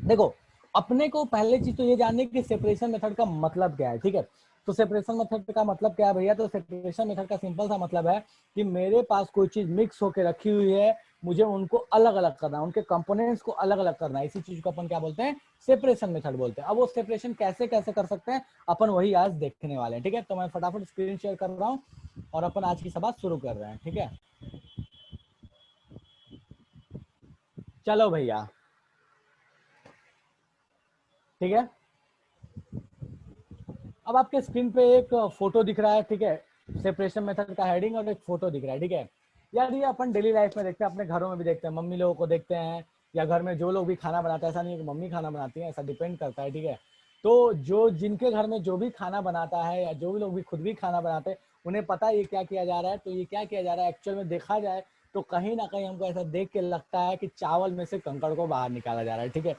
देखो, अपने को पहले चीज तो ये जानने की सेपरेशन मेथड का मतलब क्या है, ठीक है। तो सेपरेशन मेथड का मतलब क्या है भैया, तो सेपरेशन मेथड का सिंपल सा मतलब है कि मेरे पास कोई चीज मिक्स होकर रखी हुई है, मुझे उनको अलग अलग करना है, उनके कंपोनेंट्स को अलग अलग करना है, इसी चीज को अपन क्या बोलते हैं, सेपरेशन मेथड बोलते हैं। अब वो सेपरेशन कैसे कैसे कर सकते हैं अपन वही आज देखने वाले हैं, ठीक है। तो मैं फटाफट स्क्रीन शेयर कर रहा हूँ और अपन आज की सभा शुरू कर रहे हैं, ठीक है। चलो भैया, ठीक है। अब आपके स्क्रीन पे एक फोटो दिख रहा है, ठीक है, सेपरेशन मेथड का हेडिंग और एक फोटो दिख रहा है, ठीक है। यार ये अपन डेली लाइफ में देखते हैं, अपने घरों में भी देखते हैं, मम्मी लोगों को देखते हैं, या घर में जो लोग भी खाना बनाते हैं, ऐसा नहीं है कि मम्मी खाना बनाती है, ऐसा डिपेंड करता है, ठीक है। तो जो जिनके घर में जो भी खाना बनाता है या जो भी लोग भी खुद भी खाना बनाते हैं, उन्हें पता है ये क्या किया जा रहा है। तो ये क्या किया जा रहा है एक्चुअल में देखा जाए तो कहीं ना कहीं हमको ऐसा देख के लगता है कि चावल में से कंकड़ को बाहर निकाला जा रहा है, ठीक है।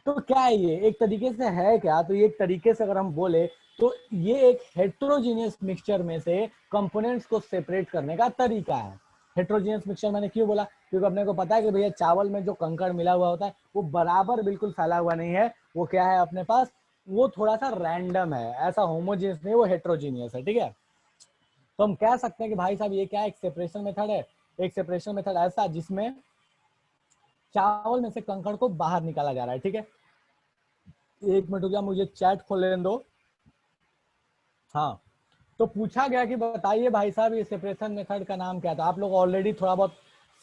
तो क्या है ये एक तरीके से है क्या, तो ये एक तरीके से अगर हम बोले तो ये एक हेट्रोजीनियस मिक्सचर में से कंपोनेंट्स को सेपरेट करने का तरीका है। हेट्रोजीनियस मिक्सचर मैंने क्यों बोला, क्योंकि अपने को पता है कि भैया चावल में जो कंकड़ मिला हुआ होता है वो बराबर बिल्कुल फैला हुआ नहीं है, वो क्या है अपने पास, वो थोड़ा सा रैंडम है, ऐसा होमोजीनियस नहीं, वो हेट्रोजीनियस है, ठीक है। तो हम कह सकते हैं कि भाई साहब ये क्या एक सेपरेशन मेथड है, एक सेपरेशन मेथड ऐसा जिसमें चावल में से कंकड़ को बाहर निकाला जा रहा है, ठीक है। एक मिनट हो गया, मुझे चैट खोल लेने दो। हाँ, तो पूछा गया कि बताइए भाई साहब ये सेपरेशन मेथड का नाम क्या था। आप लोग ऑलरेडी थोड़ा बहुत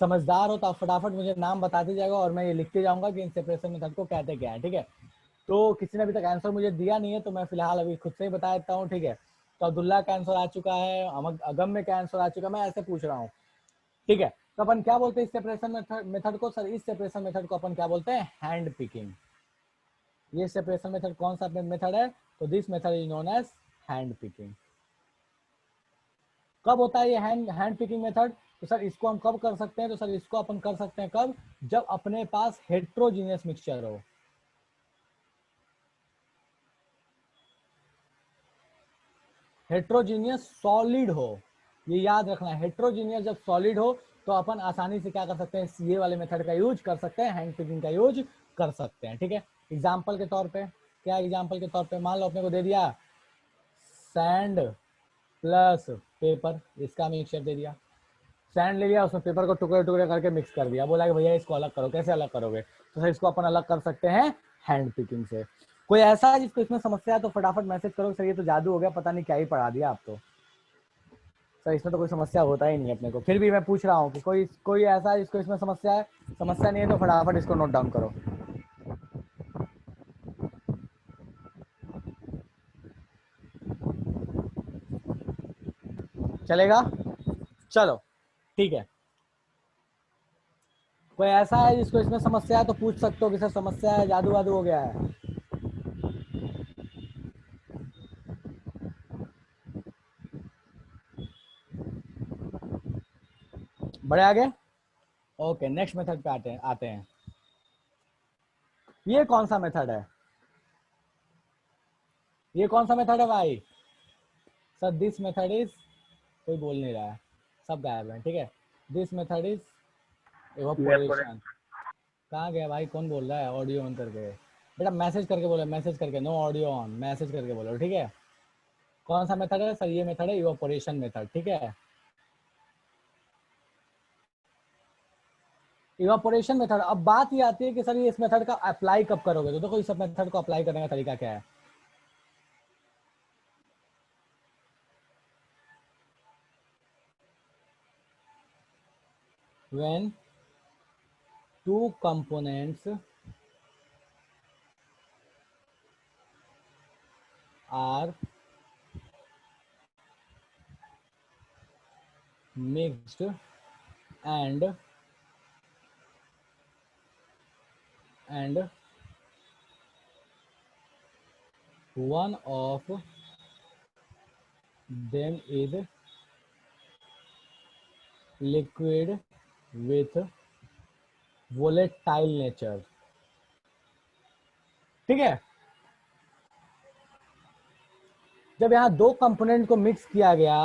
समझदार हो तो आप फटाफट मुझे नाम बताते जाएगा और मैं ये लिखते जाऊंगा कि इन सेपरेशन मेथड को कहते क्या है, ठीक है। तो किसी ने अभी तक आंसर मुझे दिया नहीं है तो मैं फिलहाल अभी खुद से ही बता देता हूँ, ठीक है। तो अब्दुल्ला का आंसर आ चुका है, अगम का आंसर आ चुका है, मैं ऐसे पूछ रहा हूँ, ठीक है। तो अपन क्या बोलते हैं इस सेपरेशन मेथड को, सर इस सेपरेशन मेथड को अपन क्या बोलते हैं, हैंड पिकिंग। ये सेपरेशन मेथड कौन सा मेथड है, तो this method is known as hand picking. कब होता है ये हैंड पिकिंग मेथड, तो सर इसको हम कब कर सकते हैं, तो सर इसको अपन कर सकते हैं कब, जब अपने पास हेट्रोजीनियस मिक्सचर हो। हेट्रोजीनियस सॉलिड हो, ये याद रखना है, हेट्रोजीनियस जब सॉलिड हो तो अपन आसानी से क्या कर सकते हैं, ये वाले मेथड का यूज कर सकते हैं, हैंड पिकिंग का यूज कर सकते हैं, ठीक है। एग्जाम्पल के तौर पे, क्या एग्जाम्पल के तौर पे, मान लो अपने को दे दिया सैंड प्लस पेपर, इसका मिक्सचर दे दिया, सैंड ले लिया, उसमें पेपर को टुकड़े टुकड़े करके मिक्स कर दिया, बोला कि भैया इसको अलग करो, कैसे अलग करोगे, तो सर इसको अपन अलग कर सकते हैं हैंड पिकिंग से। कोई ऐसा है जिसको इसमें समस्या है तो फटाफट मैसेज करो, सर ये तो जादू हो गया, पता नहीं क्या ही पढ़ा दिया आप तो। सर इसमें तो कोई समस्या होता ही नहीं है अपने को, फिर भी मैं पूछ रहा हूँ कि कोई कोई ऐसा है जिसको इसमें समस्या है, समस्या नहीं है तो फटाफट इसको नोट डाउन करो। चलेगा, चलो ठीक है। कोई ऐसा है जिसको इसमें समस्या है तो पूछ सकते हो कि सर समस्या है, जादू वादू हो गया है। बड़े आगे, ओके नेक्स्ट मेथड पे आते हैं। ये कौन सा मेथड है, ये कौन सा मेथड है भाई, सर दिस मेथड इज, कोई बोल नहीं रहा है, सब गायब है, ठीक है। This method is evaporation. कहाँ गया भाई, कौन बोल रहा है ऑडियो ऑन करके, बेटा मैसेज करके बोलो, मैसेज करके, नो ऑडियो ऑन, मैसेज करके बोलो, ठीक है। कौन सा मेथड है सर, ये मेथड है इवापोरेशन मेथड, ठीक है। इवापोरेशन मेथड, अब बात ये आती है कि सर ये इस मेथड का अप्लाई कब करोगे, तो देखो इस मेथड को अप्लाई करने का तरीका क्या है। When two components are mixed and one of them is liquid with volatile nature, ठीक है। जब यहाँ दो कंपोनेंट को मिक्स किया गया,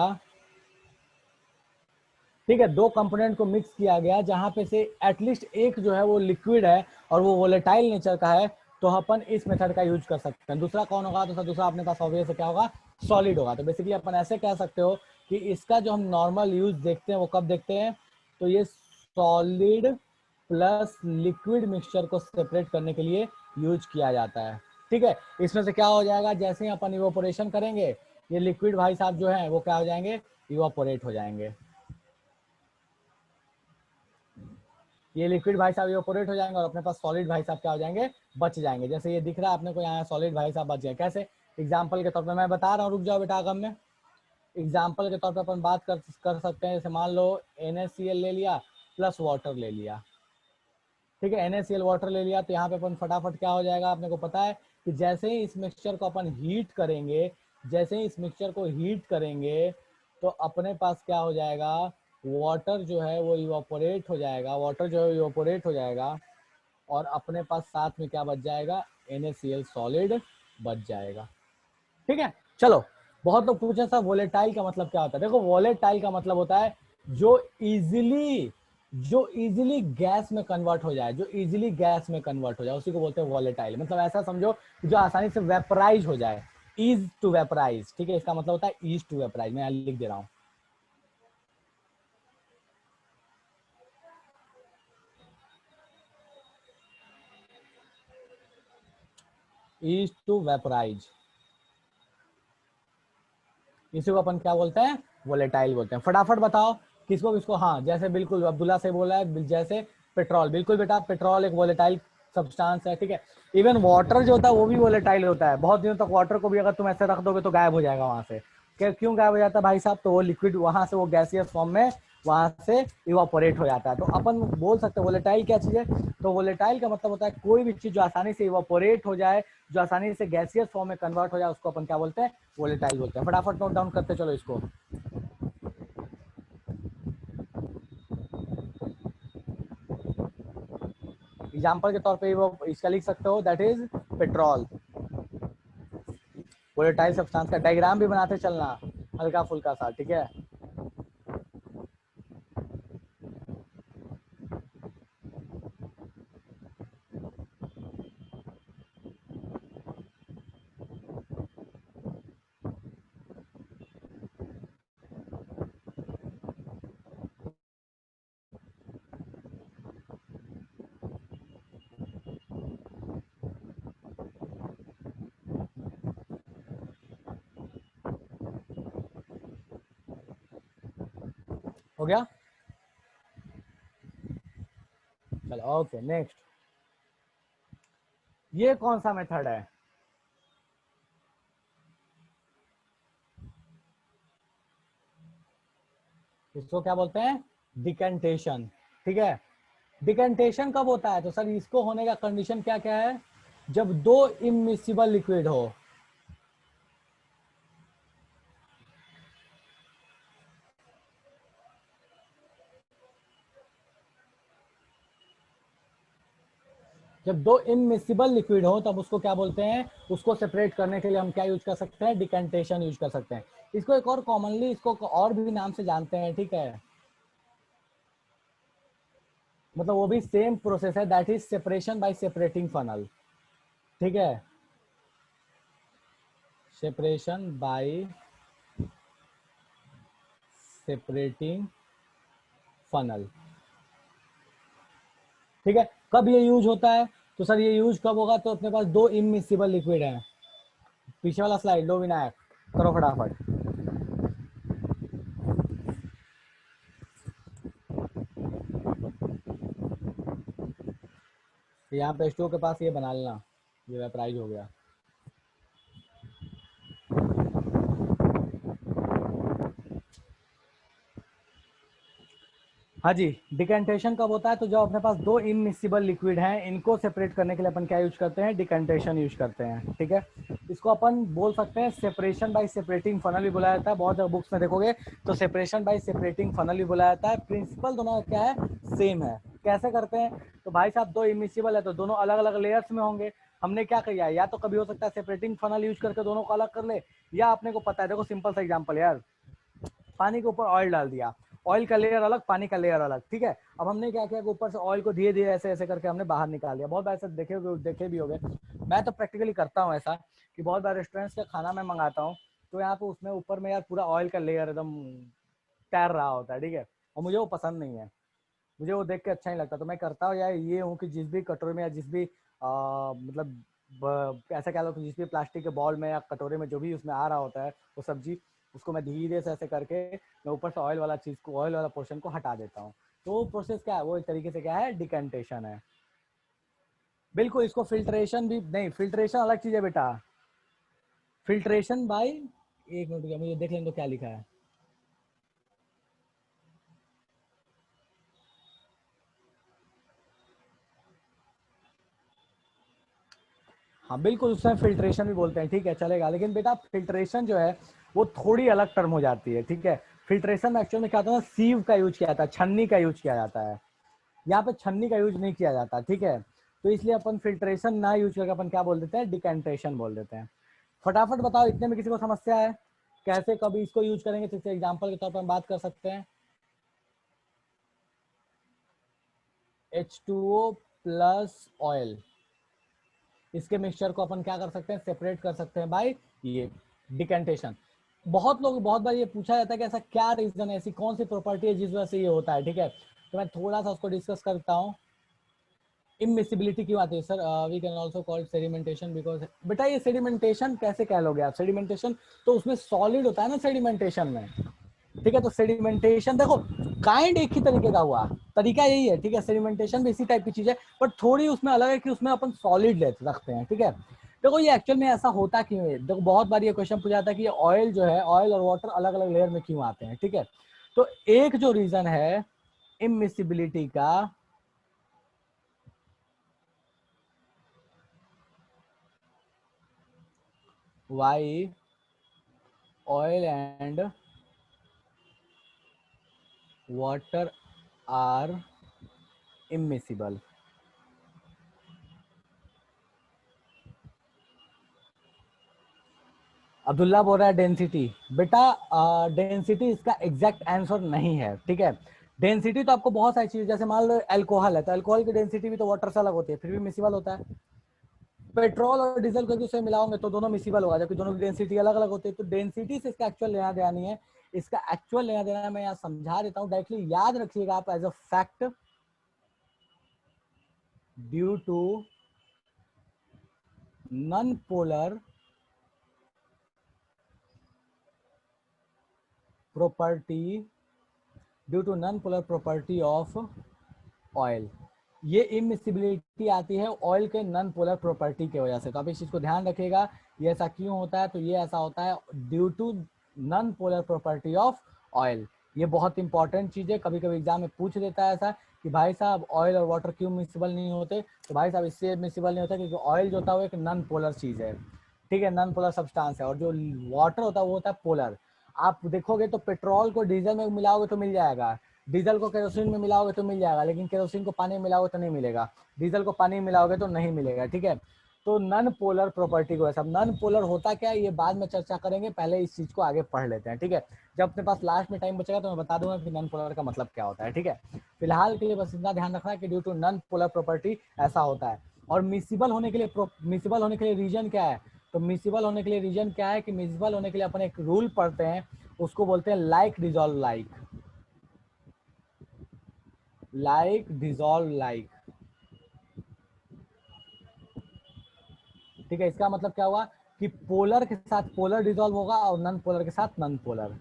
ठीक है, दो कंपोनेंट को मिक्स किया गया जहां पे से एटलीस्ट एक जो है वो लिक्विड है और वो वोलेटाइल नेचर का है, तो अपन इस मेथड का यूज कर सकते हैं। दूसरा कौन होगा? तो दूसरा अपने पास ऑब्वियस क्या होगा? सॉलिड होगा। तो बेसिकली अपन ऐसे कह सकते हो कि इसका जो हम नॉर्मल यूज देखते हैं वो कब देखते हैं? तो ये सॉलिड प्लस लिक्विड मिक्सचर को सेपरेट करने के लिए यूज किया जाता है। ठीक है, इसमें से क्या हो जाएगा? जैसे ही अपन इवोपोरेशन करेंगे, ये लिक्विड भाई साहब जो है वो क्या हो जाएंगे? इवोपोरेट हो जाएंगे। ये लिक्विड भाई साहब इवोपोरेट हो जाएंगे और अपने पास सॉलिड भाई साहब क्या हो जाएंगे? बच जाएंगे। जैसे ये दिख रहा है अपने को यहाँ सॉलिड भाई साहब बच गए। कैसे? एग्जाम्पल के तौर पर मैं बता रहा हूँ, रुक जाओ बेटा आगम में। एग्जाम्पल के तौर पर अपन बात कर सकते हैं। जैसे मान लो NaCl ले लिया प्लस वाटर ले लिया। ठीक है, NaCl वाटर ले लिया, तो यहाँ पे अपन फटाफट क्या हो जाएगा? अपने को पता है कि जैसे ही इस मिक्सचर को अपन हीट करेंगे, जैसे ही इस मिक्सचर को हीट करेंगे तो अपने पास क्या हो जाएगा? वाटर जो है वो इवापोरेट हो जाएगा, वाटर जो है इवापोरेट हो जाएगा और अपने पास साथ में क्या बच जाएगा? NaCl सॉलिड बच जाएगा। ठीक है, चलो। बहुत लोग पूछे सर वोलेटाइल का मतलब क्या होता है? देखो, वोलेटाइल का मतलब होता है जो इजीली गैस में कन्वर्ट हो जाए, जो इजीली गैस में कन्वर्ट हो जाए, उसी को बोलते हैं वोलेटाइल। मतलब ऐसा समझो कि जो आसानी से वेपराइज हो जाए, ईज टू वेपराइज। ठीक है, इसका मतलब होता है ईज टू वेपराइज। मैं लिख दे रहा हूं, ईज टू वेपराइज। इसी को अपन क्या बोलते हैं? वोलेटाइल बोलते हैं। फटाफट बताओ किसको किसको। हाँ, जैसे बिल्कुल अब्दुल्ला से बोला है, जैसे पेट्रोल। बिल्कुल बेटा, पेट्रोल एक वोलेटाइल सब्सटेंस है। ठीक है, इवन वाटर जो होता है वो भी वोलेटाइल होता है। बहुत दिनों तक वाटर को भी अगर तुम ऐसे रख दोगे तो गायब हो जाएगा वहां से। क्यों गायब हो जाता है भाई साहब? तो वो लिक्विड वहां से, वो गैसियस फॉर्म में वहां से इवापोरेट हो जाता है। तो अपन बोल सकते हैं वोलेटाइल क्या चीज है? तो वोलेटाइल का मतलब होता है कोई भी चीज जो आसानी से इवापोरेट हो जाए, जो आसानी से गैसियस फॉर्म में कन्वर्ट हो जाए, उसको अपन क्या बोलते हैं? वोलेटाइल बोलते हैं। फटाफट नोट डाउन करते चलो इसको। एग्जाम्पल के तौर पे वो इसका लिख सकते हो, that is petrol. Volatile substance का डायग्राम भी बनाते चलना हल्का फुल्का सा। ठीक है, हो गया। चलो ओके, नेक्स्ट। ये कौन सा मेथड है? इसको क्या बोलते हैं? डिकेंटेशन। ठीक है, डिकेंटेशन कब होता है? तो सर इसको होने का कंडीशन क्या क्या है? जब दो इमिसिबल लिक्विड हो। जब दो इमिसिबल लिक्विड हो तब उसको क्या बोलते हैं? उसको सेपरेट करने के लिए हम क्या यूज कर सकते हैं? डिकेंटेशन यूज कर सकते हैं। इसको एक और कॉमनली इसको और भी नाम से जानते हैं। ठीक है, मतलब वो भी सेम प्रोसेस है, that is separation by separating funnel. ठीक है, सेपरेशन बाय सेपरेटिंग फनल। ठीक है, कब ये यूज होता है? तो सर ये यूज कब होगा? तो अपने पास दो इमिसिबल लिक्विड है। पीछे वाला स्लाइड लो विनायक, करो फटाफट। यहाँ पे स्टोव के पास ये बना लेना, ये वेपराइज हो गया। हाँ जी, डिकेंटेशन कब होता है? तो जब अपने पास दो इमिसिबल लिक्विड हैं, इनको सेपरेट करने के लिए अपन क्या यूज करते हैं? डिकेंटेशन यूज करते हैं। ठीक है, इसको अपन बोल सकते हैं सेपरेशन बाय सेपरेटिंग फनल भी बुलाया जाता है। बहुत जगह बुक्स में देखोगे तो सेपरेशन बाय सेपरेटिंग फनल भी बुलाया जाता है। प्रिंसिपल दोनों क्या है? सेम है। कैसे करते हैं? तो भाई साहब दो इमिसिबल है तो दोनों अलग अलग लेयर्स में होंगे। हमने क्या किया? या तो कभी हो सकता है सेपरेटिंग फनल यूज करके दोनों को अलग कर ले, या अपने को पता है, देखो सिंपल सा एग्जाम्पल यार, पानी के ऊपर ऑयल डाल दिया, ऑयल का लेयर अलग, पानी का लेयर अलग, ठीक है। अब हमने क्या किया कि ऊपर से ऑयल को धीरे धीरे ऐसे ऐसे करके हमने बाहर निकाल लिया। बहुत बार ऐसे देखे भी होंगे, मैं तो प्रैक्टिकली करता हूँ ऐसा कि बहुत बार रेस्टोरेंट्स का खाना मैं मंगाता हूँ तो यहाँ पे उसमें ऊपर में यार पूरा ऑयल का लेयर एकदम तैर रहा होता है, ठीक है, और मुझे वो पसंद नहीं है, मुझे वो देख के अच्छा नहीं लगता। तो मैं करता हूँ यार ये हूँ कि जिस भी कटोरे में या जिस भी मतलब ऐसा कह लो कि जिस भी प्लास्टिक के बॉल में या कटोरे में जो भी उसमें आ रहा होता है वो सब्जी, उसको मैं धीरे से ऐसे करके मैं ऊपर से ऑयल वाला चीज़ को, ऑयल वाला पोर्शन को हटा देता हूँ। तो वो प्रोसेस क्या है, वो एक तरीके से क्या है, डिकंटेशन है। बिल्कुल, इसको फिल्ट्रेशन भी नहीं, फिल्ट्रेशन अलग चीज़ है बेटा। फिल्ट्रेशन भाई, एक मिनट रुकिए, मुझे देख लेंगे तो क्या लिखा है। हाँ बिल्कुल, उसमें फिल्ट्रेशन भी बोलते हैं, ठीक है, चलेगा। लेकिन बेटा फिल्ट्रेशन जो है वो थोड़ी अलग टर्म हो जाती है, ठीक है। फिल्ट्रेशन में एक्चुअल में क्या होता है ना, सीव का यूज किया जाता है, छन्नी का यूज किया जाता है। यहाँ पे छन्नी का यूज नहीं किया जाता, ठीक है। तो इसलिए अपन फिल्ट्रेशन ना यूज करके अपन क्या बोल देते हैं, डिकैंटेशन बोल देते हैं। फटाफट बताओ, इतने में किसी को समस्या है? कैसे कभी इसको यूज करेंगे, तो एग्जाम्पल के तौर पर हम बात कर सकते हैं। H2O प्लस ऑयल, इसके मिक्सचर को अपन क्या कर सकते हैं, सेपरेट कर सकते हैं बाय ये डिकैंटेशन। बहुत लोग, बहुत बार ये पूछा जाता है कि ऐसा क्या रीजन है, ऐसी कौन सी प्रॉपर्टी है जिस वजह से ये होता है, ठीक है। तो मैं थोड़ा सा उसको डिस्कस करता हूँ। इमिसिबिलिटी क्यों आती है sir? We can also call sedimentation because, बेटा ये सेडिमेंटेशन कैसे कह लोगे आप? सेडिमेंटेशन तो उसमें सॉलिड होता है ना सेडिमेंटेशन में, ठीक है। तो सेडिमेंटेशन देखो काइंड एक ही तरीके का हुआ, तरीका यही है, ठीक है। सेडिमेंटेशन भी इसी टाइप की चीज है, बट थोड़ी उसमें अलग है कि उसमें अपन सॉलिड रखते हैं, ठीक है। देखो ये एक्चुअल में ऐसा होता क्यों है, देखो बहुत बार ये क्वेश्चन पूछा जाता है कि ऑयल जो है, ऑयल और वाटर अलग अलग लेयर में क्यों आते हैं, ठीक है। तो एक जो रीजन है इमिसिबिलिटी का, why oil and water are immiscible. Abdullah बोल रहा है डेंसिटी। बेटा डेंसिटी इसका एग्जैक्ट आंसर नहीं है, ठीक है। डेंसिटी तो आपको बहुत सारी चीज, जैसे मान लो अल्कोहल है तो अल्कोहल की डेंसिटी भी तो वाटर से अलग होती है, फिर भी मिसिबल होता है। पेट्रोल और डीजल को एक दूसरे में मिलाओगे तो दोनों मिसिबल होगा, जबकि दोनों की डेंसिटी अलग अलग होती है। तो डेंसिटी से इसका एक्चुअल लेना देना नहीं है, इसका एक्चुअल लेना देना मैं यहाँ समझा देता हूँ, डायरेक्टली याद रखिएगा आप as a fact. Due to non polar property, due to non polar property of oil, ये इमिसिबिलिटी आती है ऑयल के नॉन पोलर प्रॉपर्टी की वजह से। तो आप इस चीज को ध्यान रखिएगा, ये ऐसा क्यों होता है, तो ये ऐसा होता है due to non polar property of oil. ये बहुत इंपॉर्टेंट चीज है, कभी कभी एग्जाम में पूछ देता है ऐसा कि भाई साहब ऑयल और वाटर क्यों मिसिबल नहीं होते, तो भाई साहब इससे मिसिबल नहीं होता क्योंकि ऑयल जो होता है वो एक नॉन पोलर चीज है, ठीक है, नॉन पोलर सब्सटेंस है, और जो वाटर होता है वो होता है पोलर। आप देखोगे तो पेट्रोल को डीजल में मिलाओगे तो मिल जाएगा, डीजल को केरोसिन में मिलाओगे तो मिल जाएगा, लेकिन केरोसिन को पानी में मिलाओगे तो नहीं मिलेगा, डीजल को पानी में मिलाओगे तो नहीं मिलेगा, ठीक है। तो नॉन पोलर प्रॉपर्टी को, सब नॉन पोलर होता क्या है ये बाद में चर्चा करेंगे, पहले इस चीज को आगे पढ़ लेते हैं, ठीक है। जब अपने पास लास्ट में टाइम बचेगा तो मैं बता दूंगा कि नॉन पोलर का मतलब क्या होता है, ठीक है। फिलहाल के लिए बस इतना ध्यान रखना है कि due to non polar property ऐसा होता है। और मिसिबल होने के लिए, मिसिबल होने के लिए रीजन क्या है, तो मिसिबल होने के लिए रीजन क्या है कि मिसिबल होने के लिए अपन एक रूल पढ़ते हैं, उसको बोलते हैं like dissolve like, like dissolve like, ठीक है। इसका मतलब क्या हुआ कि पोलर के साथ पोलर डिजॉल्व होगा और नॉन पोलर के साथ नॉन पोलर,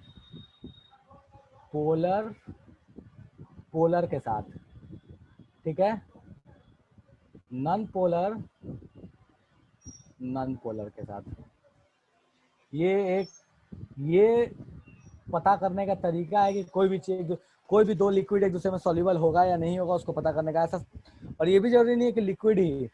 पोलर पोलर के साथ, ठीक है, नॉन पोलर नॉन पोलर के साथ। ये एक, ये पता करने का तरीका है कि कोई भी चीज, कोई भी दो लिक्विड एक दूसरे में सॉल्युबल होगा या नहीं होगा उसको पता करने का ऐसा। और ये भी जरूरी नहीं है कि लिक्विड ही,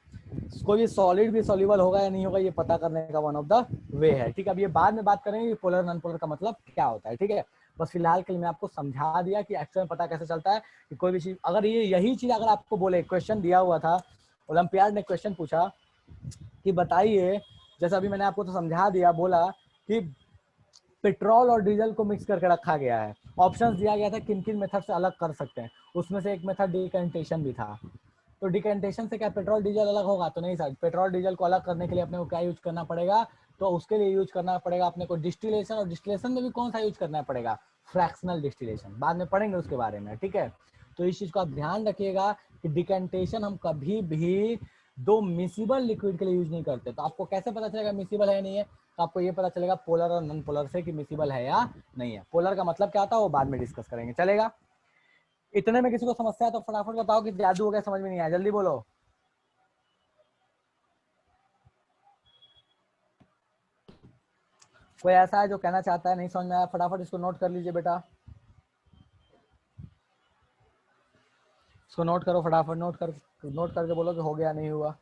कोई भी सॉलिड भी सॉल्युबल होगा या नहीं होगा ये पता करने का वन ऑफ द वे है, ठीक है। अब ये बाद में बात करेंगे कि पोलर नॉन पोलर का मतलब क्या होता है, ठीक है। बस फिलहाल के लिए मैं आपको समझा दिया कि एक्चुअल में पता कैसे चलता है कि कोई भी चीज, अगर ये यही चीज अगर आपको बोले, क्वेश्चन दिया हुआ था, ओलंपियाड ने क्वेश्चन पूछा कि बताइए, जैसे अभी मैंने आपको तो समझा दिया, बोला कि पेट्रोल और डीजल को मिक्स करके रखा गया है। ऑप्शंस दिया गया था किन किन मेथड से अलग कर सकते हैं, उसमें से एक मेथड डिकेंटेशन भी था। तो डिकेंटेशन से क्या पेट्रोल डीजल अलग होगा? तो नहीं सर, पेट्रोल डीजल को अलग करने के लिए अपने को क्या यूज करना पड़ेगा? तो उसके लिए यूज करना पड़ेगा अपने को डिस्टिलेशन, और डिस्टिलेशन में भी कौन सा यूज करना पड़ेगा? Fractional distillation. बाद में पढ़ेंगे उसके बारे में, ठीक है। तो इस चीज को आप ध्यान रखिएगा कि डिकेंटेशन हम कभी भी दो मिसिबल लिक्विड के लिए यूज नहीं करते। तो आपको कैसे पता चलेगा मिसिबल है नहीं है? तो आपको ये पता चलेगा पोलर और नॉन पोलर से कि मिसिबल है या नहीं है। पोलर का मतलब क्या होता है वो बाद में डिस्कस करेंगे, चलेगा। इतने में किसी को समस्या है तो फटाफट बताओ कि जादू हो गया, समझ में नहीं आया, जल्दी बोलो। कोई ऐसा है जो कहना चाहता है नहीं समझ में आया? फटाफट इसको नोट कर लीजिए बेटा, इसको नोट करो फटाफट, नोट करके बोलो कि हो गया नहीं हुआ।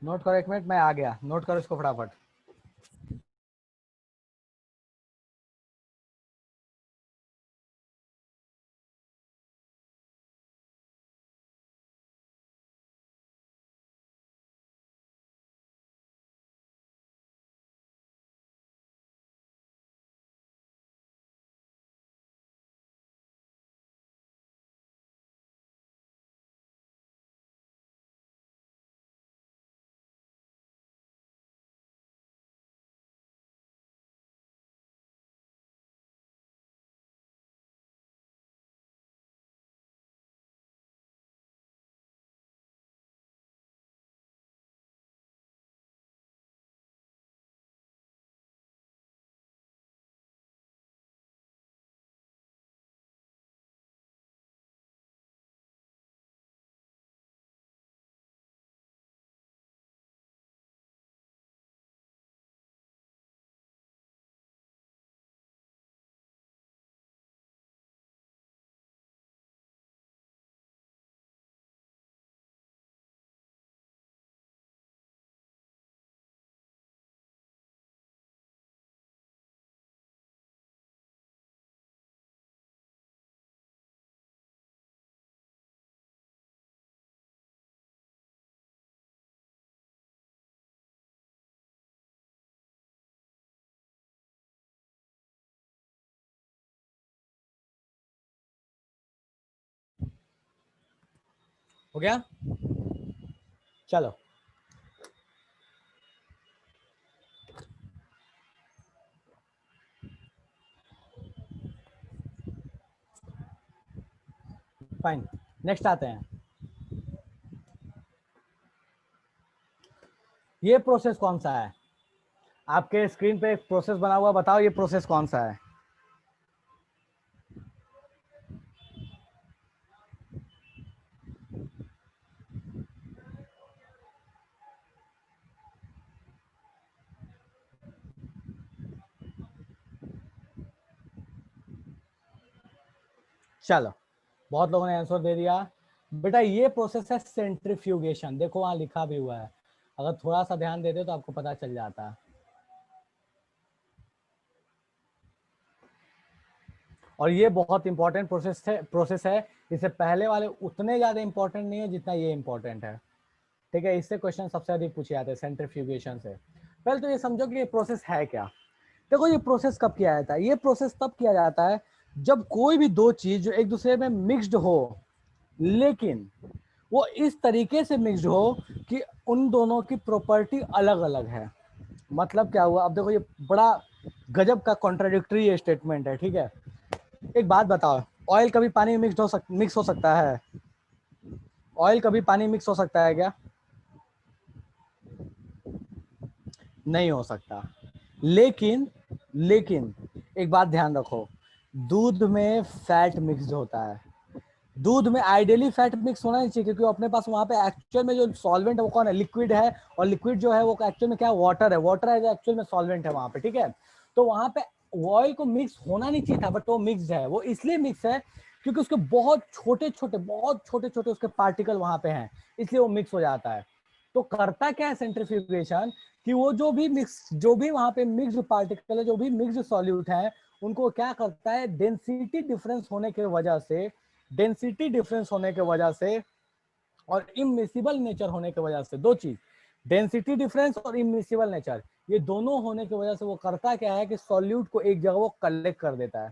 नोट करो, 1 मिनट मैं आ गया, नोट करो इसको फटाफट। हो गया, चलो। फाइन, नेक्स्ट आते हैं। ये प्रोसेस कौन सा है? आपके स्क्रीन पे एक प्रोसेस बना हुआ, बताओ ये प्रोसेस कौन सा है? चलो, बहुत लोगों ने आंसर दे दिया बेटा। ये प्रोसेस है सेंट्रीफ्यूगेशन, देखो वहां लिखा भी हुआ है, अगर थोड़ा सा ध्यान देते तो आपको पता चल जाता। और ये बहुत इंपॉर्टेंट प्रोसेस है। इससे पहले वाले उतने ज्यादा इंपॉर्टेंट नहीं है जितना ये इंपॉर्टेंट है, ठीक है। इससे क्वेश्चन सबसे अधिक पूछे जाते हैं सेंट्रीफ्यूगेशन से। पहले तो ये समझो कि ये प्रोसेस है क्या। देखो ये प्रोसेस कब किया जाता है? ये प्रोसेस तब किया जाता है जब कोई भी दो चीज जो एक दूसरे में मिक्स्ड हो, लेकिन वो इस तरीके से मिक्स्ड हो कि उन दोनों की प्रॉपर्टी अलग अलग है। मतलब क्या हुआ? अब देखो ये बड़ा गजब का कॉन्ट्राडिक्टरी स्टेटमेंट है, ठीक है। एक बात बताओ, ऑयल कभी पानी में मिक्स हो सकता है? ऑयल कभी पानी मिक्स हो सकता है क्या? नहीं हो सकता। लेकिन लेकिन एक बात ध्यान रखो, दूध में फैट मिक्स होता है। दूध में आइडियली फैट मिक्स होना नहीं चाहिए, क्योंकि अपने पास वहां पे एक्चुअल में जो सॉल्वेंट है वो कौन है? लिक्विड है। और लिक्विड जो है वो एक्चुअल में क्या है? वाटर है। वाटर है जो एक्चुअल में सॉल्वेंट है वहां पे, ठीक है। तो वहां पे ऑयल को मिक्स होना नहीं चाहिए था, बट वो मिक्स है। वो इसलिए मिक्स है क्योंकि उसके बहुत छोटे छोटे उसके पार्टिकल वहां पे हैं, इसलिए वो मिक्स हो जाता है। तो करता क्या है सेंट्रीफ्यूगेशन, कि वो जो भी वहां पे मिक्स्ड पार्टिकल है, जो भी मिक्स्ड सॉल्यूट है, उनको क्या करता है, डेंसिटी डिफरेंस होने की वजह से और इमिसिबल नेचर होने की वजह से, दो चीज, डेंसिटी डिफरेंस और इमिसिबल नेचर, ये दोनों होने की वजह से वो करता क्या है कि सॉल्यूट को एक जगह वो कलेक्ट कर देता है,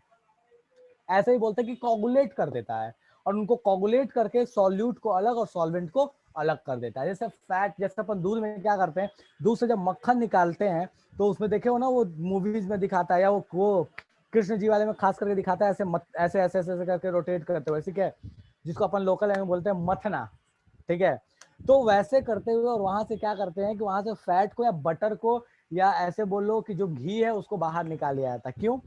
ऐसे ही बोलते हैं कि कोगुलेट कर देता है, और उनको कोगुलेट करके सॉल्यूट को अलग और सॉल्वेंट को अलग कर देता है। जैसे फैट, जैसे अपन दूध में क्या करते हैं, दूध से जब मक्खन निकालते हैं तो उसमें देखे हो ना, वो मूवीज में दिखाता है, या वो कृष्ण जी वाले में खास करके दिखाता है, ऐसे ऐसे ऐसे ऐसे करके रोटेट करते हुए, ठीक है, जिसको अपन लोकल लैंग्वेज में बोलते हैं मथना, ठीक है। तो वैसे करते हुए और वहां से क्या करते हैं कि वहां से फैट को या बटर को, या ऐसे बोलो कि जो घी है उसको बाहर निकाल लिया जाता है। क्यों?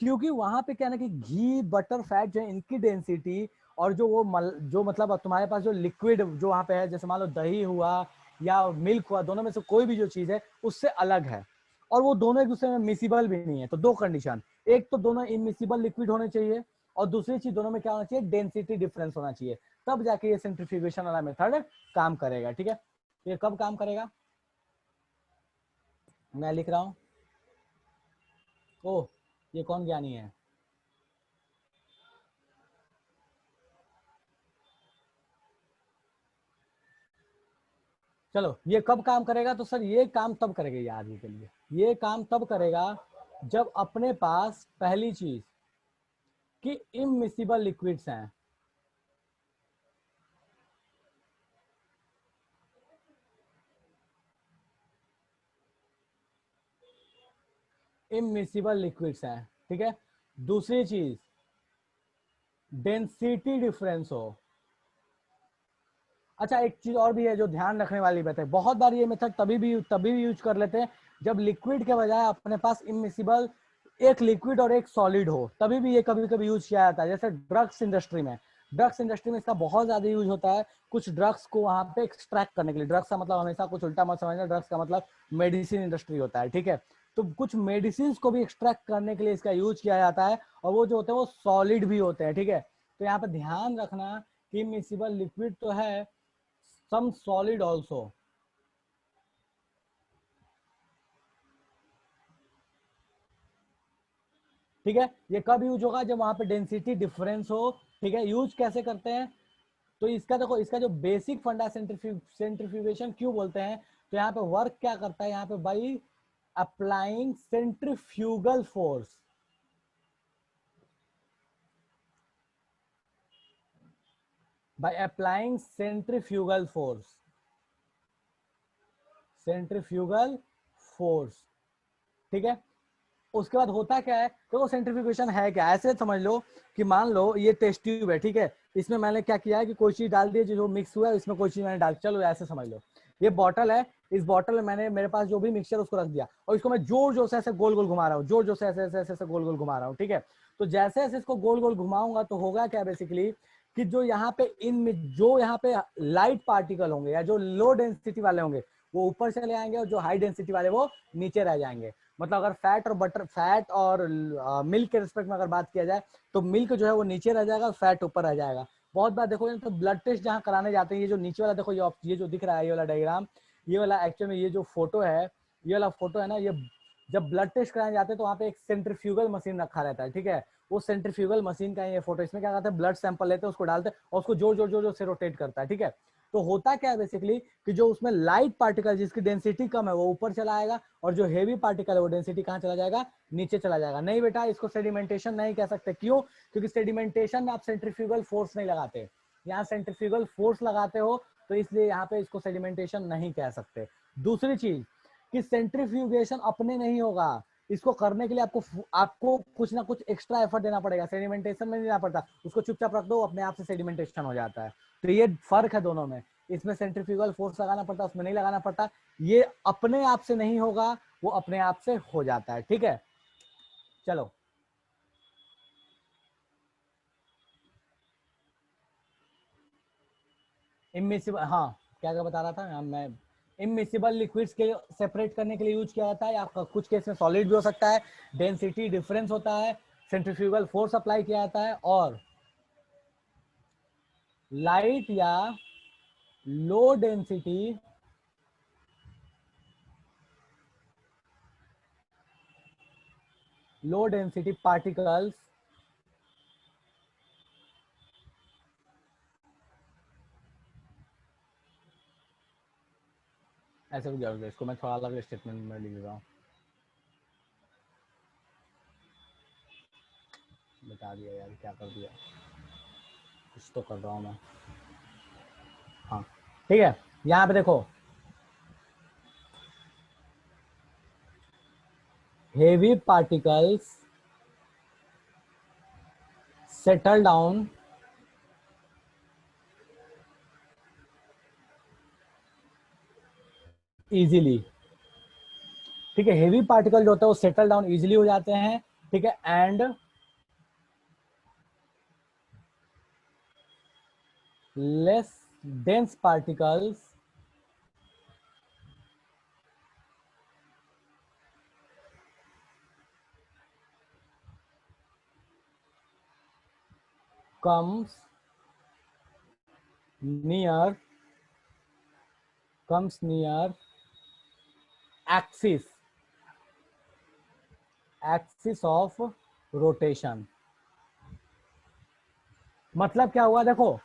क्योंकि वहां पे क्या ना कि घी, बटर, फैट जो है, इनकी डेंसिटी और जो वो जो मतलब तुम्हारे पास जो लिक्विड जो वहां पे है, जैसे मान लो दही हुआ या मिल्क हुआ, दोनों में से कोई भी जो चीज है उससे अलग है, और वो दोनों एक दूसरे में मिसिबल भी नहीं है। तो दो कंडीशन, एक तो दोनों इमिसिबल लिक्विड होने चाहिए, और दूसरी चीज दोनों में क्या होना चाहिए, डेंसिटी डिफरेंस होना चाहिए, तब जाके ये सेंट्रीफ्यूगेशन वाला मेथड काम करेगा। ठीक है, ये कब काम करेगा, मैं लिख रहा हूं। ओह, ये कौन ज्ञानी है? चलो, ये कब काम करेगा, तो सर ये काम तब करेगा, याद के लिए, ये काम तब करेगा जब अपने पास पहली चीज कि इमिसिबल लिक्विड्स हैं। इमिसिबल लिक्विड्स हैं, ठीक है। दूसरी चीज, डेंसिटी डिफरेंस हो। अच्छा, एक चीज और भी है जो ध्यान रखने वाली बात है, बहुत बार ये मेथड तभी भी यूज कर लेते हैं जब लिक्विड के बजाय अपने पास इमिसिबल एक लिक्विड और एक सॉलिड हो, तभी भी ये कभी कभी यूज किया जाता है। जैसे ड्रग्स इंडस्ट्री में इसका बहुत ज्यादा यूज होता है, कुछ ड्रग्स को वहां पे एक्सट्रैक्ट करने के लिए। ड्रग्स का मतलब हमेशा कुछ उल्टा मत समझना, ड्रग्स का मतलब मेडिसिन इंडस्ट्री होता है, ठीक है। तो कुछ मेडिसिन को भी एक्सट्रैक्ट करने के लिए इसका यूज किया जाता है, और वो जो होते हैं वो सॉलिड भी होते हैं, ठीक है। तो यहाँ पे ध्यान रखना कि मिसिबल लिक्विड तो है, some solid also, ठीक है। ये कब यूज होगा, जब वहां पे डेंसिटी डिफरेंस हो, ठीक है। यूज कैसे करते हैं, तो इसका देखो, इसका जो बेसिक फंडा, सेंट्रीफ्यूगेशन क्यों बोलते हैं, तो यहाँ पे वर्क क्या करता है, यहाँ पे by applying centrifugal force, by applying centrifugal force, centrifugal force, ठीक है। उसके बाद होता क्या है, तो वो सेंट्रीफ्यूगेशन है क्या, ऐसे समझ लो कि मान लो ये टेस्ट ट्यूब है, ठीक है। इसमें मैंने क्या किया है कि कोई चीज डाल दी, जो मिक्स हुआ है इसमें कोई चीज मैंने डाल, चलो ऐसे समझ लो, ये बॉटल है, इस बॉटल में मैंने, मेरे पास जो भी मिक्सचर उसको रख दिया, और इसको मैं जोर जोर से ऐसे गोल गोल घुमा रहा हूँ, जोर जोर से ऐसे ऐसे ऐसे ऐसे गोल गोल घुमा रहा हूँ, ठीक है। तो जैसे जैसे इसको गोल गोल घुमाऊंगा तो होगा क्या बेसिकली, कि जो यहाँ पे जो यहाँ पे लाइट पार्टिकल होंगे या जो लो डेंसिटी वाले होंगे वो ऊपर चले आएंगे, और जो हाई डेंसिटी वाले वो नीचे रह जाएंगे। मतलब अगर फैट और मिल्क के रिस्पेक्ट में अगर बात किया जाए, तो मिल्क जो है वो नीचे रह जाएगा, फैट ऊपर रह जाएगा। बहुत बार देखोगे तो ब्लड टेस्ट जहाँ कराने जाते हैं, ये जो नीचे वाला देखो, ये जो दिख रहा है, ये वाला डायग्राम, ये वाला एक्चुअल में ये जो फोटो है, ये वाला फोटो है ना, ये जब ब्लड टेस्ट कराने जाते हैं तो वहाँ पे एक सेंट्रीफ्यूगल मशीन रखा रहता है, ठीक है। वो सेंट्रीफ्यूगल मशीन का ये फोटो, इसमें क्या करते हैं, ब्लड सैंपल लेते हैं, उसको डालते हैं, और उसको जोर जोर जोर जोर से रोटेट करता है, ठीक है। तो होता क्या है बेसिकली, कि जो उसमें लाइट पार्टिकल जिसकी डेंसिटी कम है वो ऊपर चला आएगा, और जो हेवी पार्टिकल है वो डेंसिटी कहाँ चला जाएगा, नीचे चला जाएगा। नहीं बेटा, इसको सेडिमेंटेशन नहीं कह सकते, क्यों? क्योंकि सेडिमेंटेशन में आप सेंट्रीफ्यूगल फोर्स नहीं लगाते, यहाँ सेंट्रीफ्यूगल फोर्स लगाते हो, तो इसलिए यहाँ पे इसको सेडिमेंटेशन नहीं कह सकते। दूसरी चीज कि सेंट्रीफ्यूगेशन अपने नहीं होगा, इसको करने के लिए आपको आपको कुछ ना कुछ एक्स्ट्रा एफर्ट देना पड़ेगा, सेडिमेंटेशन में नहीं देना पड़ता, उसको चुपचाप रख दो, अपने आप से सेडिमेंटेशन हो जाता है। तो ये फर्क है दोनों में, इसमें सेंट्रीफ्यूगल फोर्स लगाना पड़ता है, उसमें नहीं लगाना पड़ता। ये अपने आप से नहीं होगा, वो अपने आप से हो जाता है, ठीक है। चलो, इमिसिबल, हाँ, क्या क्या बता रहा था मैं, इमिसिबल लिक्विड्स के सेपरेट करने के लिए यूज किया जाता है, आपका कुछ केस में सॉलिड भी हो सकता है, डेंसिटी डिफरेंस होता है, सेंट्रीफ्यूगल फोर्स अप्लाई किया जाता है, और लाइट या लो डेंसिटी पार्टिकल्स ऐसे हो गया, इसको मैं थोड़ा अलग स्टेटमेंट में लिख रहा हूँ। बता दिया यार, क्या कर दिया, कुछ तो कर रहा हूँ मैं। हाँ ठीक है, यहाँ पे देखो, heavy particles settle down easily. ठीक है, हेवी पार्टिकल जो होता है वो सेटल डाउन इजीली हो जाते हैं। ठीक है, and less dense particles comes near axis of rotation। मतलब क्या हुआ, देखो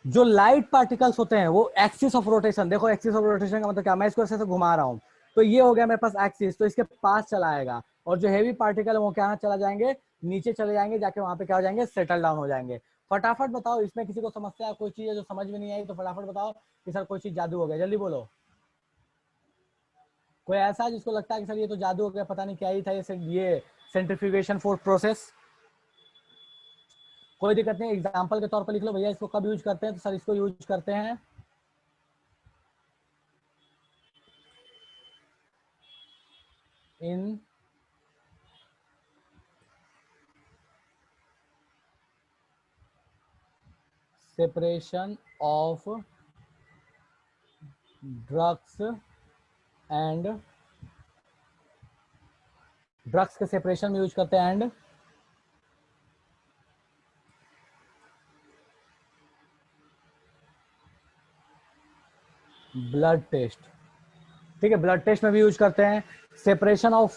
जो लाइट पार्टिकल्स होते हैं वो एक्सिस ऑफ रोटेशन, देखो एक्सिस ऑफ रोटेशन का मतलब क्या, मैं इसको ऐसे घुमा रहा हूँ तो ये हो गया मेरे पास एक्सिस, तो इसके पास चला आएगा। और जो हेवी पार्टिकल है वो क्या चला जाएंगे, नीचे चले जाएंगे, जाके वहां पे क्या हो जाएंगे, सेटल डाउन हो जाएंगे। फटाफट बताओ, इसमें किसी को समस्या, कोई चीज है जो समझ में नहीं आई तो फटाफट बताओ कि सर कोई चीज जादू हो गया, जल्दी बोलो। कोई ऐसा है जिसको लगता है कि सर ये तो जादू हो गया, पता नहीं क्या ही था ये सेंट्रीफ्यूगेशन फोर्स प्रोसेस। कोई दिक्कत नहीं, एग्जाम्पल के तौर पर लिख लो भैया, इसको कब यूज करते हैं, तो सर इसको यूज करते हैं in separation of drugs and, drugs के सेपरेशन में यूज करते हैं एंड ब्लड टेस्ट। ठीक है, ब्लड टेस्ट में भी यूज करते हैं। Separation of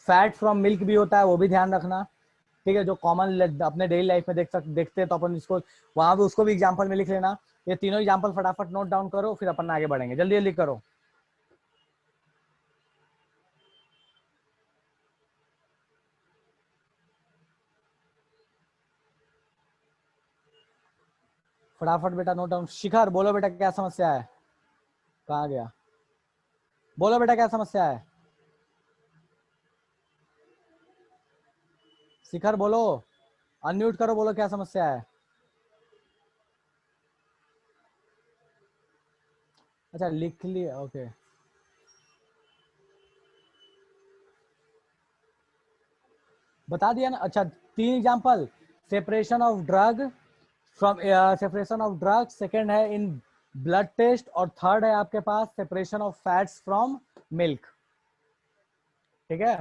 fat from milk भी होता है, वो भी ध्यान रखना। ठीक है, जो कॉमन अपने डेली लाइफ में देखते हैं तो अपन इसको वहां भी उसको भी एग्जांपल में लिख लेना। ये तीनों एग्जांपल फटाफट नोट डाउन करो, फिर अपन आगे बढ़ेंगे, जल्दी जल्दी करो। फटाफट बेटा नोट डाउन। शिखर बोलो बेटा क्या समस्या है, कहाँ गया, बोलो बेटा क्या समस्या है, शिखर बोलो, अनम्यूट करो, बोलो क्या समस्या है। अच्छा लिख लिया, ओके। बता दिया ना, अच्छा तीन example, separation of drug from, separation of drug, second है इन ब्लड टेस्ट, और थर्ड है आपके पास separation of fats from milk. ठीक है,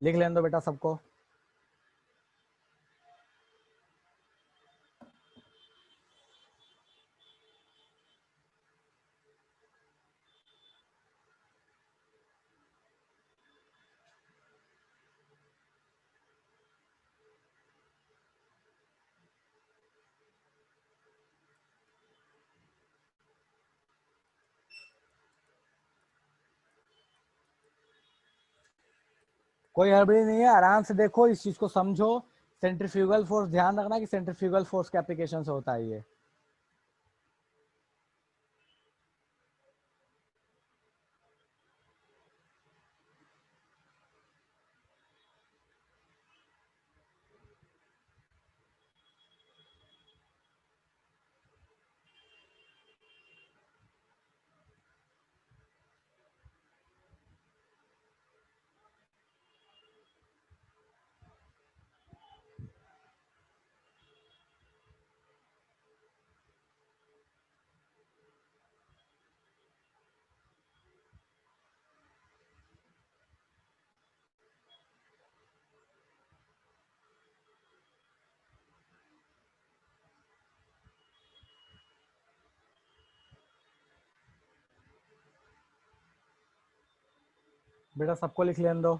लिख लेने दो बेटा सबको। कोई हड़बड़ी नहीं है, आराम से देखो, इस चीज को समझो। सेंट्रीफ्यूगल फोर्स ध्यान रखना कि सेंट्रीफ्यूगल फोर्स के एप्लीकेशन से होता है ये। बेटा सबको लिख लेने दो।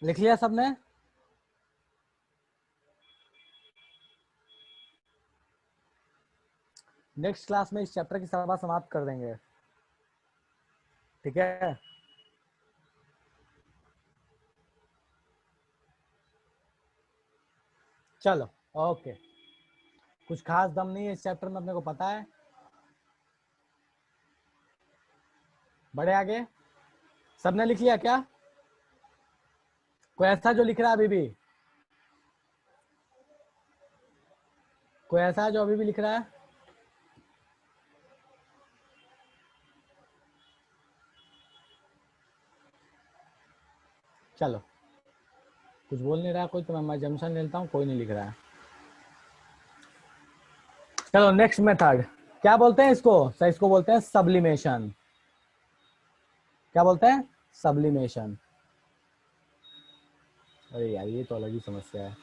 लिख लिया सबने? नेक्स्ट क्लास में इस चैप्टर की सभा समाप्त कर देंगे, ठीक है? चलो ओके। कुछ खास दम नहीं है इस चैप्टर में, अपने को पता है। बढ़े आगे। सबने लिख लिया क्या? कोई ऐसा जो लिख रहा है अभी भी? कोई ऐसा जो अभी भी लिख रहा है? चलो, कुछ बोल नहीं रहा कोई, तो मैं जंक्शन लेता हूँ। कोई नहीं लिख रहा है। चलो नेक्स्ट मेथड। क्या बोलते हैं इसको? सर इसको बोलते हैं सब्लिमेशन। क्या बोलते हैं? सब्लिमेशन। अरे यार ये तो अलग ही समस्या है।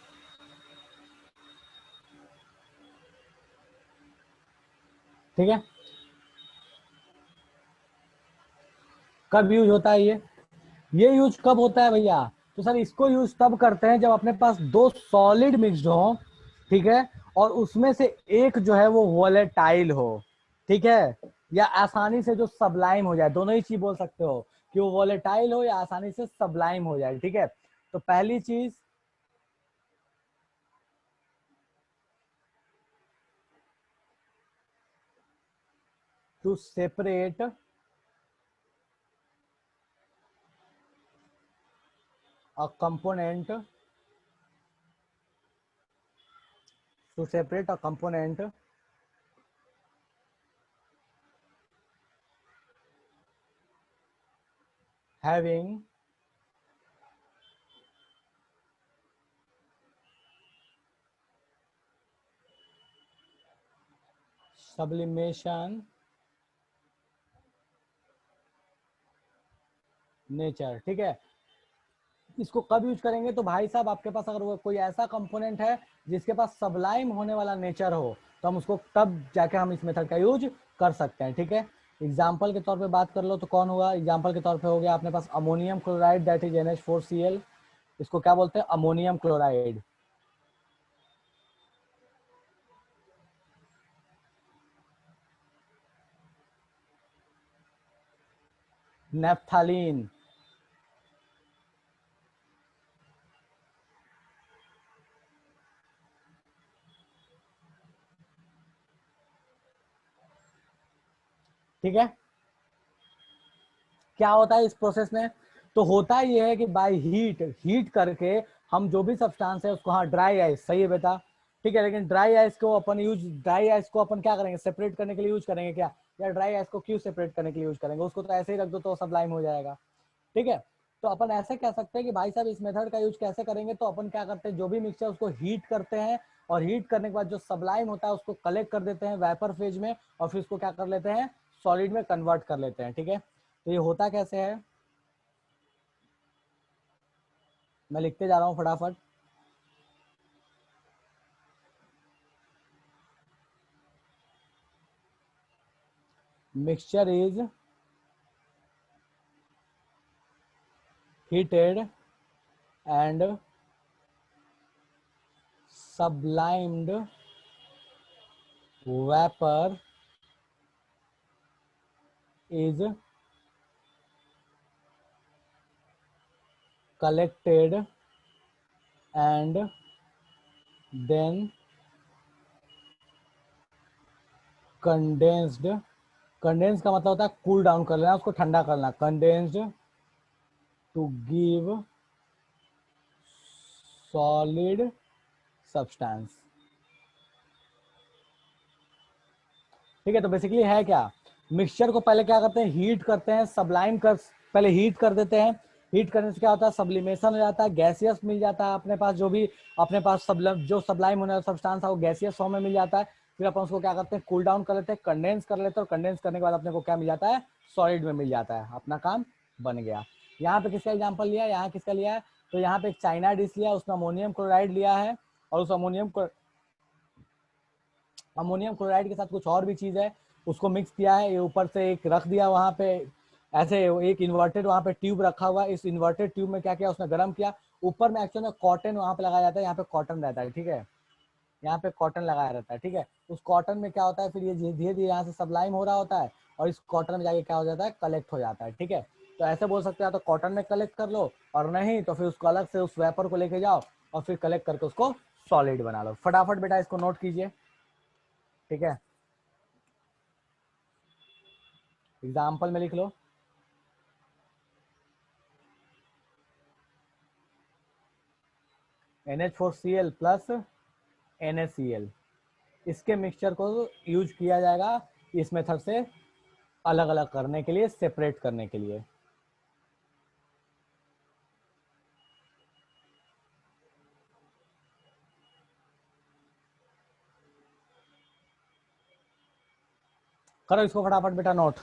ठीक है, कब यूज होता है ये यूज कब होता है भैया? तो सर इसको यूज तब करते हैं जब अपने पास दो सॉलिड मिक्सड हो, ठीक है, और उसमें से एक जो है वो वोलेटाइल हो, ठीक है, या आसानी से जो सबलाइम हो जाए। दोनों ही चीज बोल सकते हो, कि वो वोलेटाइल हो या आसानी से सबलाइम हो जाए, ठीक है। तो पहली चीज, to separate a component, to separate a component having sublimation nature, ठीक है। इसको कब यूज करेंगे? तो भाई साहब आपके पास अगर वो कोई ऐसा कंपोनेंट है जिसके पास सबलाइम होने वाला नेचर हो, तो हम उसको तब जाके हम इस मेथड का यूज कर सकते हैं, ठीक है। एग्जाम्पल के तौर पे बात कर लो तो कौन हुआ? एग्जाम्पल के तौर पे हो गया अपने पास ammonium chloride, that is NH4Cl। इसको क्या बोलते हैं? Ammonium chloride. नेफ्थालीन। ठीक है, क्या होता है इस प्रोसेस में? तो होता ये है कि बाय हीट करके हम जो भी सब्सटेंस है उसको, हाँ ड्राई आइस, सही है बेटा, ठीक है। लेकिन ड्राई आइस को अपन क्या करेंगे? सेपरेट करने के लिए यूज करेंगे क्या? या ड्राई आइस को क्यों सेपरेट करने के लिए यूज करेंगे? उसको तो ऐसे ही रख दो तो सबलाइम हो जाएगा, ठीक है। तो अपन ऐसे कह सकते हैं कि भाई साहब इस मेथड का यूज कैसे करेंगे? तो अपन क्या करते हैं, जो भी मिक्सचर उसको हीट करते हैं, और हीट करने के बाद जो सबलाइम होता है उसको कलेक्ट कर देते हैं वेपर फेज में, और फिर उसको क्या कर लेते हैं? सॉलिड में कन्वर्ट कर लेते हैं, ठीक है। तो ये होता कैसे है, मैं लिखते जा रहा हूँ फटाफट। Mixture is heated and sublimed vapor is collected and then condensed, condense का मतलब होता है कूल डाउन कर लेना, उसको ठंडा करना, condensed to give solid substance. ठीक है, तो बेसिकली है क्या, मिक्सचर को पहले क्या करते हैं, हीट करते हैं, सब्लाइम कर, पहले हीट कर देते हैं, हीट करने से क्या होता है, सब्लिमेशन हो जाता है, गैसियस मिल जाता है अपने पास, जो भी अपने पास जो सब्लाइम होने वाला सब्सटेंस है वो गैसियस फॉर्म में मिल जाता है। फिर अपन उसको क्या करते हैं, कूल डाउन कर लेते हैं, कंडेंस कर लेते हैं, और कंडेंस करने के बाद अपने को क्या मिल जाता है, सॉलिड में मिल जाता है, अपना काम बन गया। यहाँ पे किसका एग्जाम्पल लिया है, यहाँ किसका लिया है, तो यहाँ पे एक चाइना डिश लिया, उसमें अमोनियम क्लोराइड लिया है, और उस अमोनियम क्लोराइड के साथ कुछ और भी चीज है, उसको मिक्स किया है, ये ऊपर से एक रख दिया वहां पे, ऐसे एक इन्वर्टेड वहां पे ट्यूब रखा हुआ है, इस इन्वर्टेड ट्यूब में क्या किया, उसने गर्म किया, ऊपर में एक्चुअल में कॉटन वहां पे लगाया जाता है, यहाँ पे कॉटन रहता है, ठीक है, यहाँ पे कॉटन लगाया रहता है, ठीक है। उस कॉटन में क्या होता है, फिर ये धीरे धीरे यहाँ से सब्लाइम हो रहा होता है, और इस कॉटन में जाके क्या हो जाता है, कलेक्ट हो जाता है, ठीक है। तो ऐसे बोल सकते हैं, तो कॉटन में कलेक्ट कर लो, और नहीं तो फिर उसको अलग से उस वेपर को लेके जाओ, और फिर कलेक्ट करके उसको सॉलिड बना लो। फटाफट बेटा इसको नोट कीजिए, ठीक है, एग्जाम्पल में लिख लो, NH4Cl प्लस NaCl, इसके मिक्सचर को यूज किया जाएगा इस मेथड से अलग अलग करने के लिए, सेपरेट करने के लिए। करो इसको फटाफट बेटा नोट।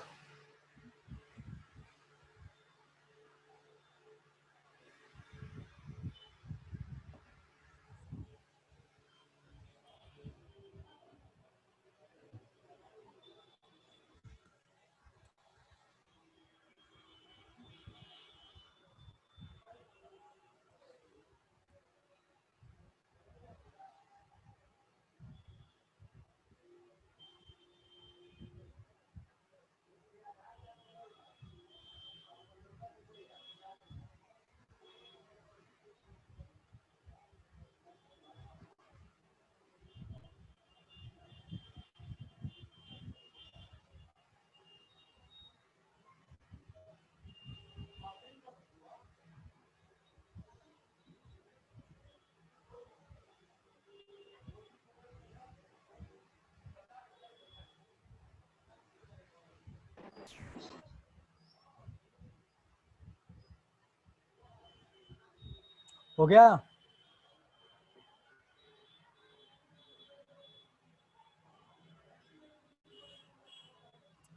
हो गया,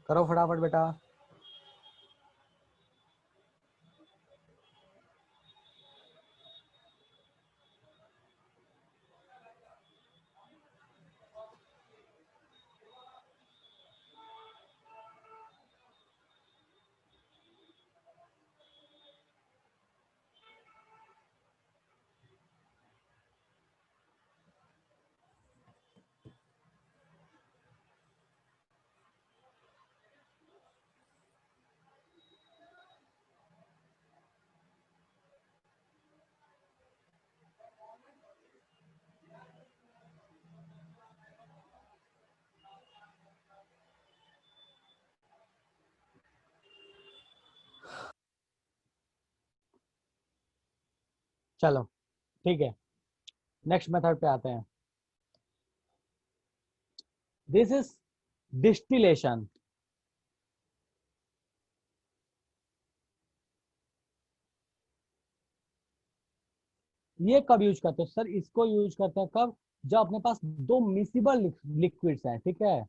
करो फटाफट बेटा। चलो ठीक है, नेक्स्ट मेथड पे आते हैं। This is distillation. ये कब यूज करते हैं सर, इसको यूज करते हैं कब, जब अपने पास दो मिसिबल लिक्विड्स हैं, ठीक है।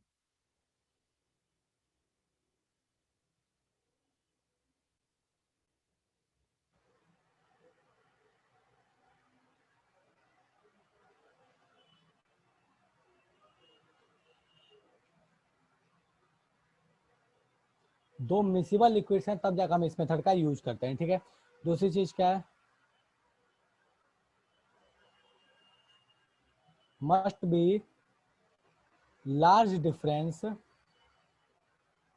दो मिसिबल लिक्विड्स हैं तब जाकर हम इस मेथड का यूज करते हैं, ठीक है। दूसरी चीज क्या है, must be large difference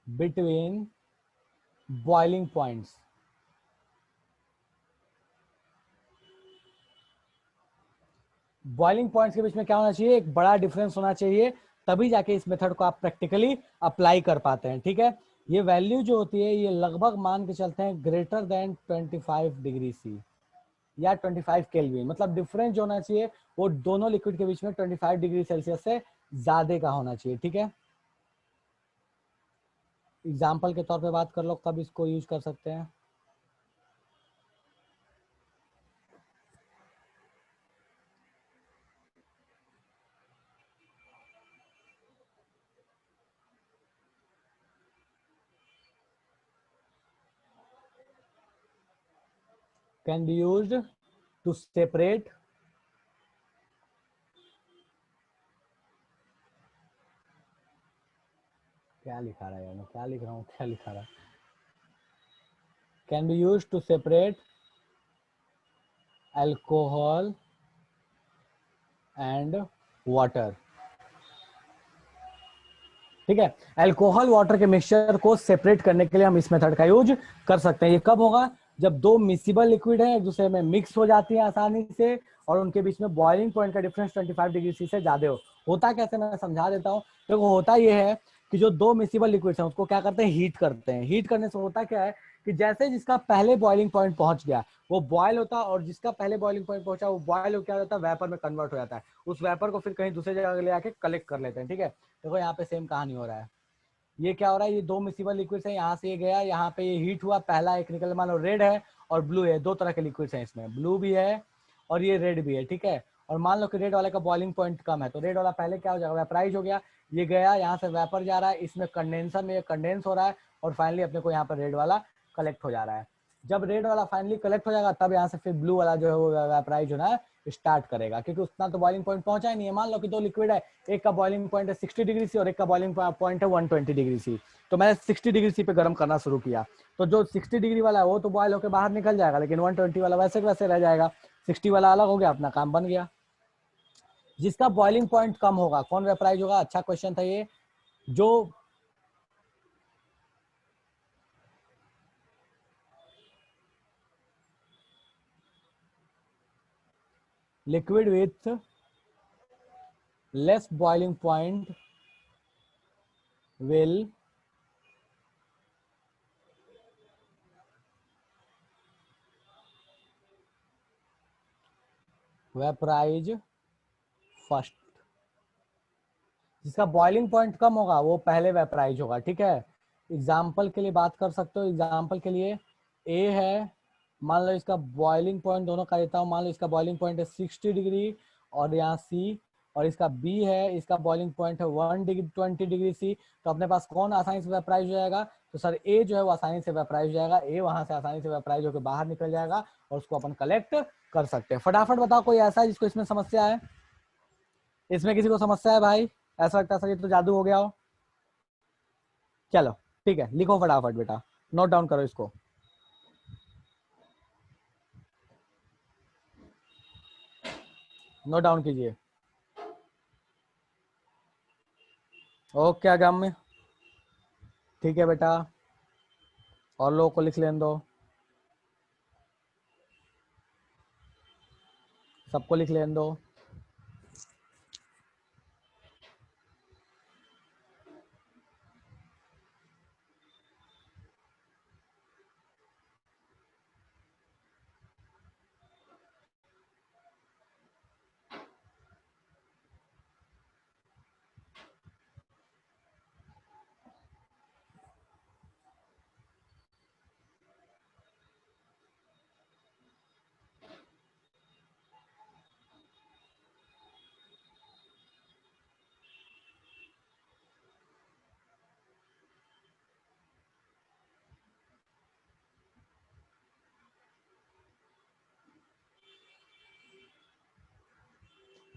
between boiling points. Boiling points के बीच में क्या होना चाहिए, एक बड़ा डिफरेंस होना चाहिए, तभी जाके इस मेथड को आप प्रैक्टिकली अप्लाई कर पाते हैं। ठीक है, ये वैल्यू जो होती है ये लगभग मान के चलते हैं ग्रेटर देन 25 डिग्री सी या 25 केल्विन, मतलब डिफरेंस जो होना चाहिए वो दोनों लिक्विड के बीच में 25 डिग्री सेल्सियस से ज्यादा का होना चाहिए। ठीक है, एग्जाम्पल के तौर पे बात कर लो कब इसको यूज कर सकते हैं। Can be used to separate क्या लिखा रहा है यार, मैं क्या लिख रहा हूँ, क्या लिखा रहा है, can be used to separate alcohol and water. ठीक है, अल्कोहल वाटर के मिक्सचर को सेपरेट करने के लिए हम इस मेथड का यूज कर सकते हैं। ये कब होगा, जब दो मिसिबल लिक्विड है एक दूसरे में मिक्स हो जाती है आसानी से और उनके बीच में बॉइलिंग पॉइंट का डिफरेंस 25 डिग्री सी से ज्यादा हो। होता कैसे, मैं समझा देता हूँ। तो होता ये है कि जो दो मिसिबल लिक्विड्स हैं उसको क्या करते हैं, हीट करते हैं। हीट करने से होता क्या है कि जैसे जिसका पहले बॉइलिंग पॉइंट पहुंच गया वो बॉयल होता है, और जिसका पहले बॉइलिंग पॉइंट पहुंचा वो बॉयल हो क्या जाता है, वेपर में कन्वर्ट हो जाता है। उस वेपर को फिर कहीं दूसरी जगह ले आके कलेक्ट कर लेते हैं। ठीक है, देखो यहाँ पे सेम कहानी हो रहा है। ये क्या हो रहा है, ये दो मिसिबल लिक्विड्स है, यहाँ से ये गया, यहाँ पे ये हीट हुआ, पहला एक निकल, मान लो रेड है और ब्लू है, दो तरह के लिक्विड्स हैं इसमें, ब्लू भी है और ये रेड भी है। ठीक है, और मान लो कि रेड वाले का बॉइलिंग पॉइंट कम है तो रेड वाला पहले क्या हो जाएगा, वेपराइज हो गया, ये गया यहाँ से वेपर जा रहा है, इसमें कंडेंसर में ये कंडेंस हो रहा है और फाइनली अपने को यहाँ पर रेड वाला कलेक्ट हो जा रहा है। जब रेड वाला फाइनली कलेक्ट हो जाएगा तब यहाँ से फिर ब्लू वाला जो है वो वेपराइज होना स्टार्ट करेगा, क्योंकि उतना तो बॉइलिंग पॉइंट पहुंचा ही नहीं है। मान लो कि दो लिक्विड है, एक का बॉइलिंग पॉइंट है 60 डिग्री सी और एक का बॉइलिंग पॉइंट है 120 डिग्री सी। तो मैंने 60 डिग्री सी पे गर्म करना शुरू किया, तो जो 60 डिग्री वाला है वो तो बॉयल होकर बाहर निकल जाएगा, लेकिन 120 वाला वैसे वैसे रह जाएगा। 60 वाला अलग हो गया, अपना काम बन गया। जिसका बॉइलिंग पॉइंट कम होगा कौन वेपराइज होगा, अच्छा क्वेश्चन था ये। जो liquid with less boiling point will vaporize first. जिसका बॉइलिंग पॉइंट कम होगा वो पहले वेपराइज होगा। ठीक है, एग्जाम्पल के लिए बात कर सकते हो। एग्जाम्पल के लिए ए है, मान लो इसका बॉइलिंग पॉइंट दोनों का देता हूँ, मान लो इसका बॉइलिंग पॉइंट है 60 डिग्री और यहाँ सी, और इसका बी है, इसका बॉइलिंग पॉइंट है 120 डिग्री सी। तो अपने पास कौन आसानी से वेपराइज हो जाएगा, तो सर ए जो है वो आसानी से वेपराइज हो जाएगा। ए वहां से आसानी से वेपराइज होकर बाहर निकल जाएगा और उसको अपन कलेक्ट कर सकते हैं। फटाफट बताओ कोई ऐसा है जिसको इसमें समस्या है, इसमें किसी को समस्या है भाई, ऐसा लगता है सर ये तो जादू हो गया हो। चलो ठीक है, लिखो फटाफट बेटा, नोट डाउन करो इसको। नोट डाउन कीजिए। ओके आगाम में, ठीक है बेटा, और लोगों को लिख लेने दो, सबको लिख लेने दो।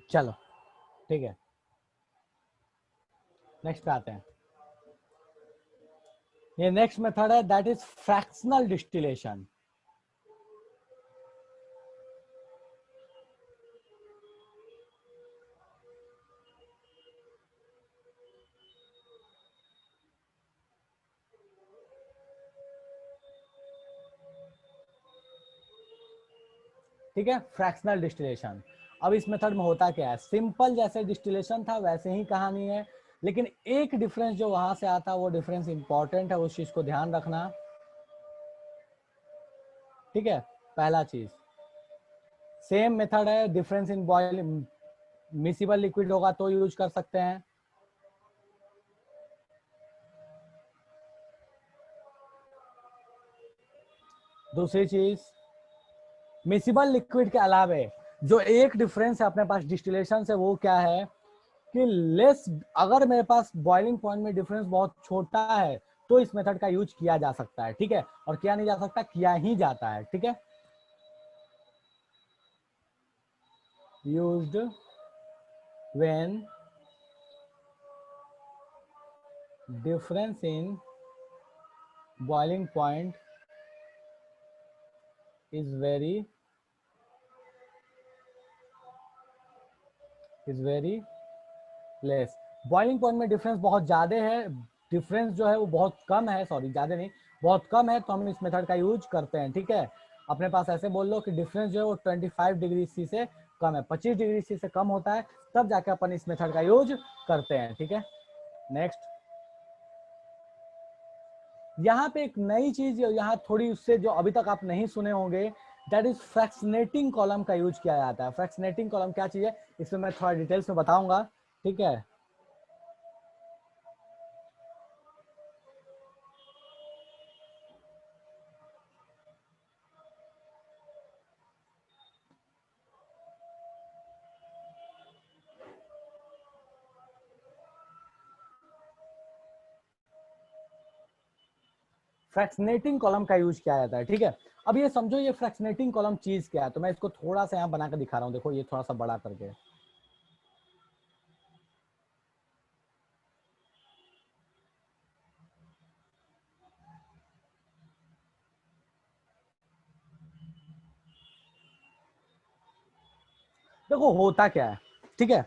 चलो ठीक है, नेक्स्ट पे आते हैं। ये नेक्स्ट मेथड है, दैट इज फ्रैक्शनल डिस्टिलेशन। ठीक है, फ्रैक्शनल डिस्टिलेशन। अब इस मेथड में होता क्या है, सिंपल जैसे डिस्टिलेशन था वैसे ही कहानी है, लेकिन एक डिफरेंस जो वहां से आता है वो डिफरेंस इंपॉर्टेंट है, उस चीज को ध्यान रखना, ठीक है। पहला चीज, सेम मेथड है, difference in boiling, miscible liquid होगा तो यूज कर सकते हैं। दूसरी चीज, मिसिबल लिक्विड के अलावे जो एक डिफरेंस है अपने पास डिस्टिलेशन से, वो क्या है कि लेस, अगर मेरे पास बॉइलिंग पॉइंट में डिफरेंस बहुत छोटा है तो इस मेथड का यूज किया जा सकता है, ठीक है। और किया नहीं जा सकता, किया ही जाता है, ठीक है। Used when difference in boiling point is very less. Boiling point में डिफरेंस बहुत ज्यादा है, डिफरेंस जो है वो बहुत कम है, सॉरी ज्यादा नहीं, बहुत कम है, तो हम इस मेथड का यूज करते हैं, ठीक है। अपने पास ऐसे बोल लो कि डिफरेंस जो है वो 25 डिग्री सी से कम है, 25 डिग्री सी से कम होता है, तब जाके अपन इस मेथड का यूज करते हैं, ठीक है। नेक्स्ट, यहाँ पे एक नई चीज, यहाँ थोड़ी उससे जो अभी तक आप नहीं सुने होंगे, दैट इज फ्रैक्शनेटिंग कॉलम का यूज किया जाता है। फ्रैक्शनेटिंग कॉलम क्या चीज है, इसमें मैं थोड़ा डिटेल्स में बताऊंगा, ठीक है। फ्रैक्शनेटिंग कॉलम का यूज किया जाता है, ठीक है। अब ये समझो ये फ्रैक्शनेटिंग कॉलम चीज क्या है, तो मैं इसको थोड़ा सा यहाँ बना कर दिखा रहा हूँ, देखो ये थोड़ा सा बड़ा करके। देखो होता क्या है, ठीक है,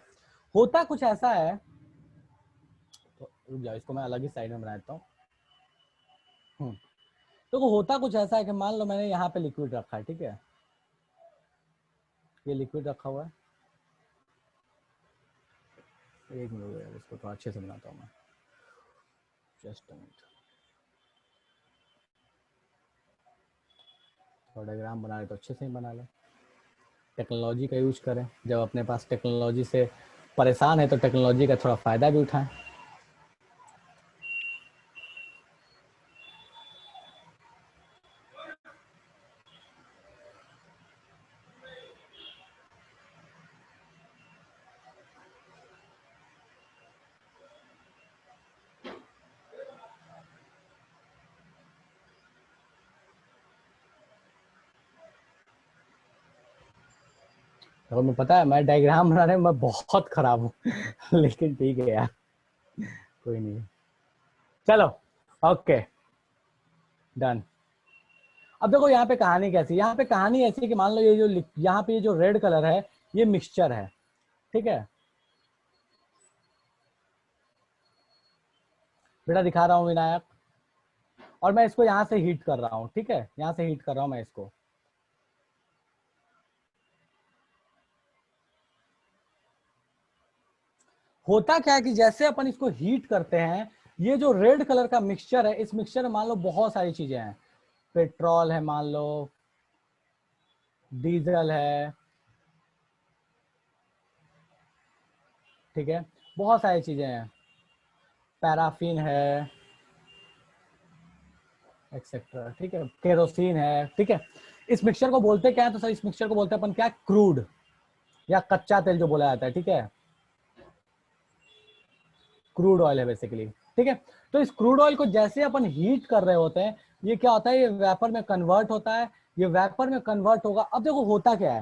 होता कुछ ऐसा है, तो रुक जाओ, इसको मैं अलग ही साइड में बना देता हूँ। देखो होता कुछ ऐसा है कि मान लो मैंने यहाँ पे लिक्विड रखा है, ठीक है, ये लिक्विड रखा हुआ है, एक मिनट यार, इसको थोड़ा अच्छे से बनाता हूँ मैं, जस्ट मिनट, थोड़ा डायग्राम बना रहे तो अच्छे से ही बना ले। टेक्नोलॉजी का यूज करें, जब अपने पास टेक्नोलॉजी से परेशान है तो टेक्नोलॉजी का थोड़ा फायदा भी उठाएं। और मैं पता है मैं डायग्राम बनाने में मैं बहुत खराब हूँ लेकिन ठीक है यार, कोई नहीं, चलो ओके डन। अब देखो यहाँ पे कहानी कैसी, यहाँ पे कहानी ऐसी है कि मान लो ये जो यहाँ पे ये जो रेड कलर है ये मिक्सचर है, ठीक है, बेटा दिखा रहा हूँ विनायक, और मैं इसको यहाँ से हीट कर रहा हूँ, ठीक है, यहाँ से हीट कर रहा हूँ मैं इसको। होता क्या है कि जैसे अपन इसको हीट करते हैं, ये जो रेड कलर का मिक्सचर है, इस मिक्सचर में मान लो बहुत सारी चीजें हैं, पेट्रोल है, मान लो डीजल है, ठीक है, बहुत सारी चीजें हैं, पैराफिन है एक्सेट्रा, ठीक है, केरोसिन है, ठीक है। इस मिक्सचर को बोलते क्या है, तो सर इस मिक्सचर को बोलते हैं अपन क्या, क्रूड या कच्चा तेल जो बोला जाता है, ठीक है, क्रूड ऑयल है बेसिकली, ठीक है। तो इस क्रूड ऑयल को जैसे अपन हीट कर रहे होते हैं, ये क्या होता है, ये वेपर में कन्वर्ट होता है, ये वेपर में कन्वर्ट होगा। अब देखो होता क्या है,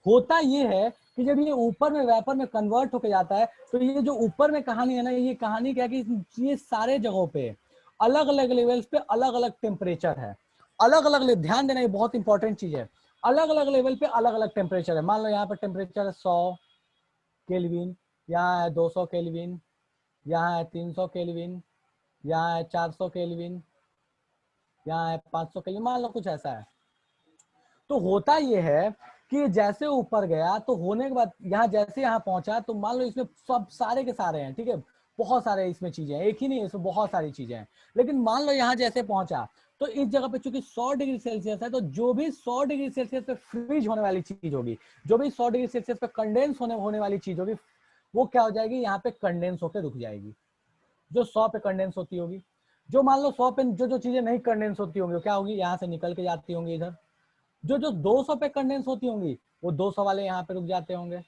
होता ये है कि जब ये ऊपर में वेपर में कन्वर्ट होकर जाता है, तो ये जो ऊपर में कहानी है ना, ये कहानी क्या है कि ये सारे जगहों पे अलग अलग लेवल्स पे अलग अलग टेम्परेचर है, अलग अलग, ध्यान देना ये बहुत इंपॉर्टेंट चीज है, अलग अलग लेवल पे अलग अलग टेम्परेचर है। मान लो यहाँ पर टेम्परेचर है 100 केल्विन, यहाँ है 200 केल्विन, यहाँ है 300 केल्विन, यहाँ है 400 केल्विन, यहाँ है 500 केल्विन, मान लो कुछ ऐसा है। तो होता ये है कि जैसे ऊपर गया तो होने के बाद यहाँ जैसे यहाँ पहुंचा, तो मान लो इसमें सब सारे के सारे हैं, ठीक है, बहुत सारे इसमें चीजें हैं, एक ही नहीं है, इसमें बहुत सारी चीजें हैं। लेकिन मान लो यहाँ जैसे पहुंचा तो इस जगह पे चूंकि 100 डिग्री सेल्सियस है, तो जो भी 100 डिग्री सेल्सियस पे फ्रीज होने वाली चीज होगी, जो भी 100 डिग्री सेल्सियस पे कंडेंस होने वाली चीज होगी, वो क्या हो जाएगी, यहाँ पे कंडेंस होकर रुक जाएगी, जो 100 पे कंडेंस होती होगी। जो मान लो 100 पे जो जो चीजें नहीं कंडेंस होती होंगी, वो क्या होगी, यहाँ से निकल के जाती होंगी इधर। जो जो 200 पे कंडेंस होती होंगी, वो 200 वाले यहाँ पे रुक जाते होंगे।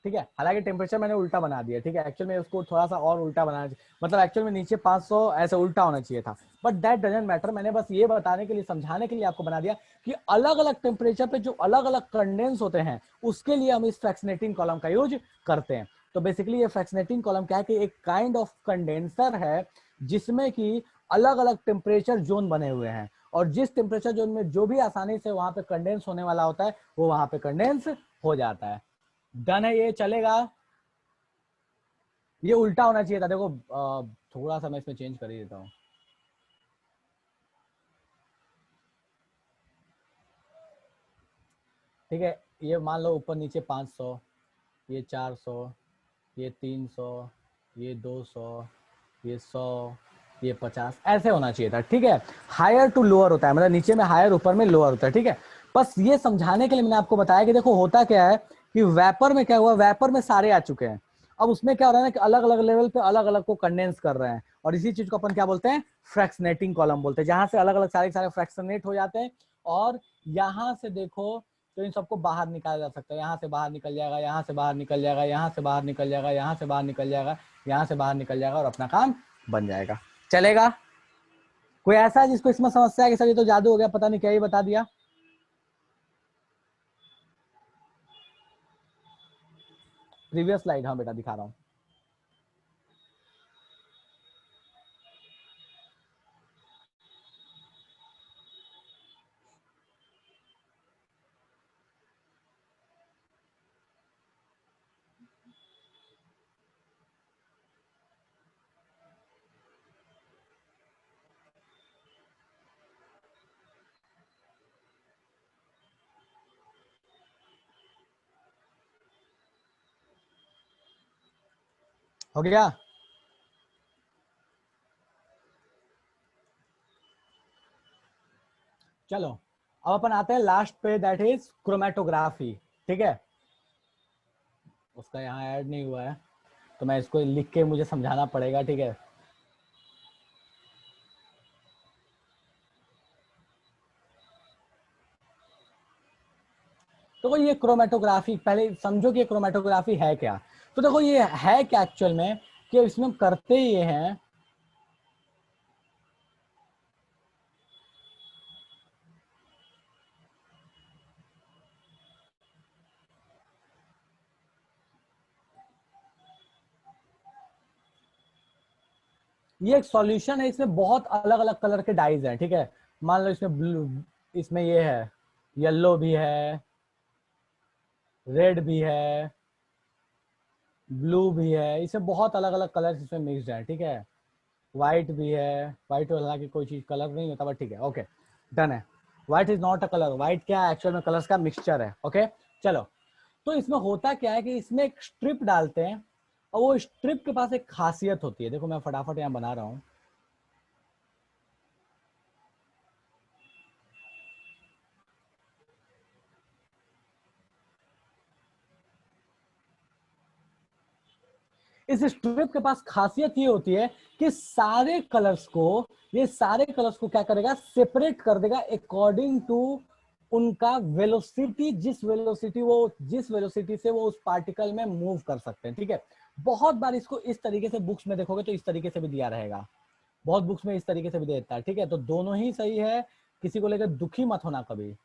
ठीक है, हालांकि टेम्परेचर मैंने उल्टा बना दिया, ठीक है, एक्चुअल में उसको थोड़ा सा और उल्टा बनाना चाहिए, मतलब एक्चुअल में नीचे 500 ऐसे उल्टा होना चाहिए था, बट दैट डजंट मैटर। मैंने बस ये बताने के लिए, समझाने के लिए आपको बना दिया कि अलग अलग टेम्परेचर पे जो अलग अलग कंडेंस होते हैं, उसके लिए हम इस फ्रैक्शनेटिंग कॉलम का यूज करते हैं। तो बेसिकली ये फ्रैक्शनेटिंग कॉलम क्या है कि एक काइंड ऑफ कंडेंसर है जिसमें कि अलग अलग टेम्परेचर जोन बने हुए हैं, और जिस टेम्परेचर जोन में जो भी आसानी से वहां पे कंडेंस होने वाला होता है, वो वहां पे कंडेंस हो जाता है। डन है, ये चलेगा। ये उल्टा होना चाहिए था, देखो थोड़ा सा मैं इसमें चेंज कर ही देता हूँ। ठीक है, ये मान लो ऊपर नीचे 500, ये 400, ये 300, ये 200, ये 100, ये 50, ऐसे होना चाहिए था। ठीक है, हायर टू लोअर होता है, मतलब नीचे में हायर, ऊपर में लोअर होता है। ठीक है, बस ये समझाने के लिए मैंने आपको बताया कि देखो होता क्या है कि वेपर में क्या हुआ, वेपर में सारे आ चुके हैं, अब उसमें क्या हो रहा है ना कि अलग अलग लेवल पे अलग अलग को कंडेंस कर रहे हैं, और इसी चीज को अपन क्या बोलते हैं, फ्रैक्शनेटिंग कॉलम बोलते हैं, जहां से अलग अलग सारे सारे फ्रैक्शनेट हो जाते हैं। और यहाँ से देखो तो इन सबको बाहर निकाला जा सकता है, यहाँ से बाहर निकल जाएगा, यहाँ से बाहर निकल जाएगा, यहाँ से बाहर निकल जाएगा, यहाँ से बाहर निकल जाएगा, यहाँ से बाहर निकल जाएगा, और अपना काम बन जाएगा। चलेगा? कोई ऐसा है जिसको इसमें समस्या है कि सर ये तो जादू हो गया, पता नहीं क्या ही बता दिया? प्रीवियस स्लाइड, हाँ बेटा दिखा रहा हूँ। हो गया? चलो अब अपन आते हैं लास्ट पे, दैट इज क्रोमेटोग्राफी। ठीक है, उसका यहाँ ऐड नहीं हुआ है तो मैं इसको लिख के मुझे समझाना पड़ेगा। ठीक है, तो ये क्रोमेटोग्राफी, पहले समझो कि क्रोमेटोग्राफी है क्या। तो देखो ये है क्या एक्चुअल में, कि इसमें हम करते ये हैं, ये एक सॉल्यूशन है, इसमें बहुत अलग अलग कलर के डाइज हैं। ठीक है, मान लो इसमें ब्लू, इसमें ये है, येलो भी है, रेड भी है, ब्लू भी है, इसमें बहुत अलग अलग कलर इसमें मिक्सड है। ठीक है, व्हाइट भी है, व्हाइट हालांकि कोई चीज कलर नहीं होता, बट ठीक है, ओके डन है। White is not a colour, white क्या है, एक्चुअल में कलर्स का मिक्सचर है। ओके चलो, तो इसमें होता क्या है कि इसमें एक स्ट्रिप डालते हैं, और वो स्ट्रिप के पास एक खासियत होती है, देखो मैं फटाफट यहाँ बना रहा हूँ। इस स्ट्रिप के पास खासियत ये होती है कि सारे कलर्स को, ये सारे कलर्स को क्या करेगा, सेपरेट कर देगा अकॉर्डिंग टू उनका वेलोसिटी, जिस वेलोसिटी से वो उस पार्टिकल में मूव कर सकते हैं। ठीक है, बहुत बार इसको इस तरीके से बुक्स में देखोगे तो इस तरीके से भी दिया रहेगा, बहुत बुक्स में इस तरीके से भी देता है। ठीक है, तो दोनों ही सही है, किसी को लेकर दुखी मत होना कभी।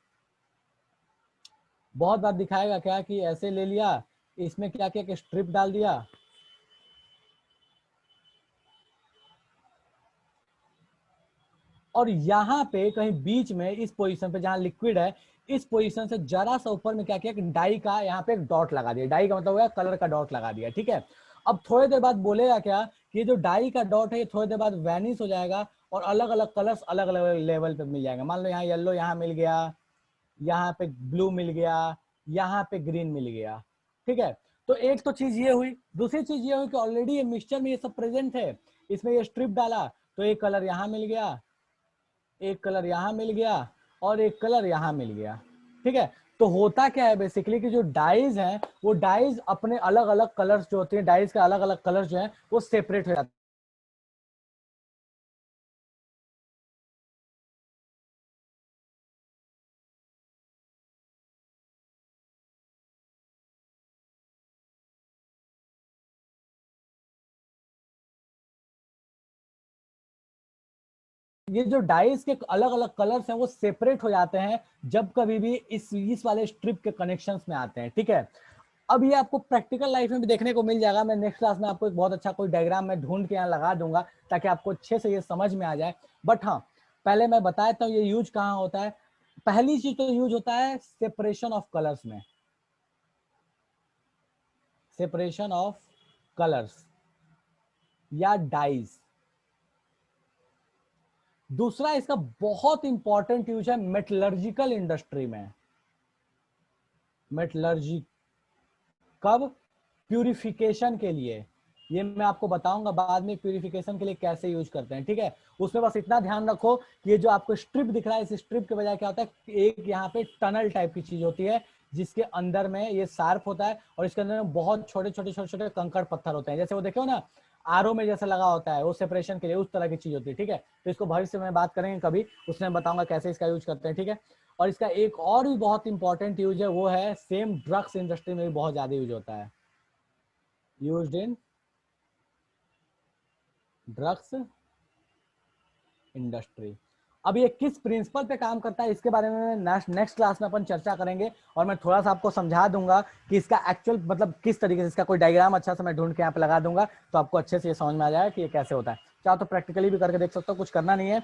बहुत बार दिखाएगा क्या कि ऐसे ले लिया, इसमें क्या किया कि स्ट्रिप डाल दिया, और यहाँ पे कहीं बीच में इस पोजीशन पे जहां लिक्विड है, इस पोजीशन से जरा सा ऊपर में क्या किया कि डाई का यहाँ पे एक डॉट लगा दिया, डाई का मतलब हुआ कलर का डॉट लगा दिया। ठीक है, अब थोड़ी देर बाद बोलेगा क्या कि जो डाई का डॉट है ये थोड़ी देर बाद वैनिश हो जाएगा, और अलग अलग कलर्स अलग अलग लेवल पे मिल जाएगा। मान लो यहाँ येलो यहाँ मिल गया, यहाँ पे ब्लू मिल गया, यहाँ पे ग्रीन मिल गया। ठीक है, तो एक तो चीज ये हुई, दूसरी चीज ये हुई कि ऑलरेडी ये मिक्सचर में ये सब प्रेजेंट है, इसमें ये स्ट्रिप डाला तो एक कलर यहाँ मिल गया, एक कलर यहाँ मिल गया और एक कलर यहाँ मिल गया। ठीक है, तो होता क्या है बेसिकली कि जो डाइज हैं वो डाइज अपने अलग अलग कलर्स जो होते हैं, डाइज के अलग अलग कलर्स जो हैं वो सेपरेट हो जाते हैं। ये जो डाइस के अलग अलग कलर्स हैं वो सेपरेट हो जाते हैं जब कभी भी इस वाले स्ट्रिप के कनेक्शंस में आते हैं। ठीक है, अब ये आपको प्रैक्टिकल लाइफ में भी देखने को मिल जाएगा। मैं नेक्स्ट क्लास में आपको एक बहुत अच्छा कोई डायग्राम में ढूंढ के यहाँ लगा दूंगा ताकि आपको अच्छे से ये समझ में आ जाए। बट हाँ, पहले मैं बता देता हूँ ये यूज कहाँ होता है। पहली चीज तो यूज होता है सेपरेशन ऑफ कलर्स में, सेपरेशन ऑफ कलर्स या डाइज। दूसरा इसका बहुत इंपॉर्टेंट यूज है मेटलर्जिकल इंडस्ट्री में। मेटलर्जी कब? प्यूरिफिकेशन के लिए। ये मैं आपको बताऊंगा बाद में प्यूरिफिकेशन के लिए कैसे यूज करते हैं। ठीक है, उसमें बस इतना ध्यान रखो कि ये जो आपको स्ट्रिप दिख रहा है, इस स्ट्रिप के बजाय क्या होता है, एक यहाँ पे टनल टाइप की चीज होती है जिसके अंदर में ये शार्प होता है और इसके अंदर में बहुत छोटे छोटे छोटे छोटे कंकड़ पत्थर होते हैं, जैसे वो देखो ना आरओ में जैसा लगा होता है, वो सेपरेशन के लिए उस तरह की चीज होती है। ठीक है, तो इसको भविष्य में बात करेंगे कभी, उसमें बताऊंगा कैसे इसका यूज करते हैं। ठीक है, और इसका एक और भी बहुत इंपॉर्टेंट यूज है, वो है सेम ड्रग्स इंडस्ट्री में भी बहुत ज्यादा यूज होता है, यूज्ड इन ड्रग्स इंडस्ट्री। अब ये किस प्रिंसिपल पे काम करता है इसके बारे में नेक्स्ट क्लास में अपन चर्चा करेंगे और मैं थोड़ा सा आपको समझा दूंगा कि इसका एक्चुअल मतलब किस तरीके से, इसका कोई डायग्राम अच्छा से मैं ढूंढ के यहाँ पे लगा दूंगा तो आपको अच्छे से ये समझ में आ जाएगा कि ये कैसे होता है। चाहो तो प्रैक्टिकली भी करके देख सकते हो, कुछ करना नहीं है।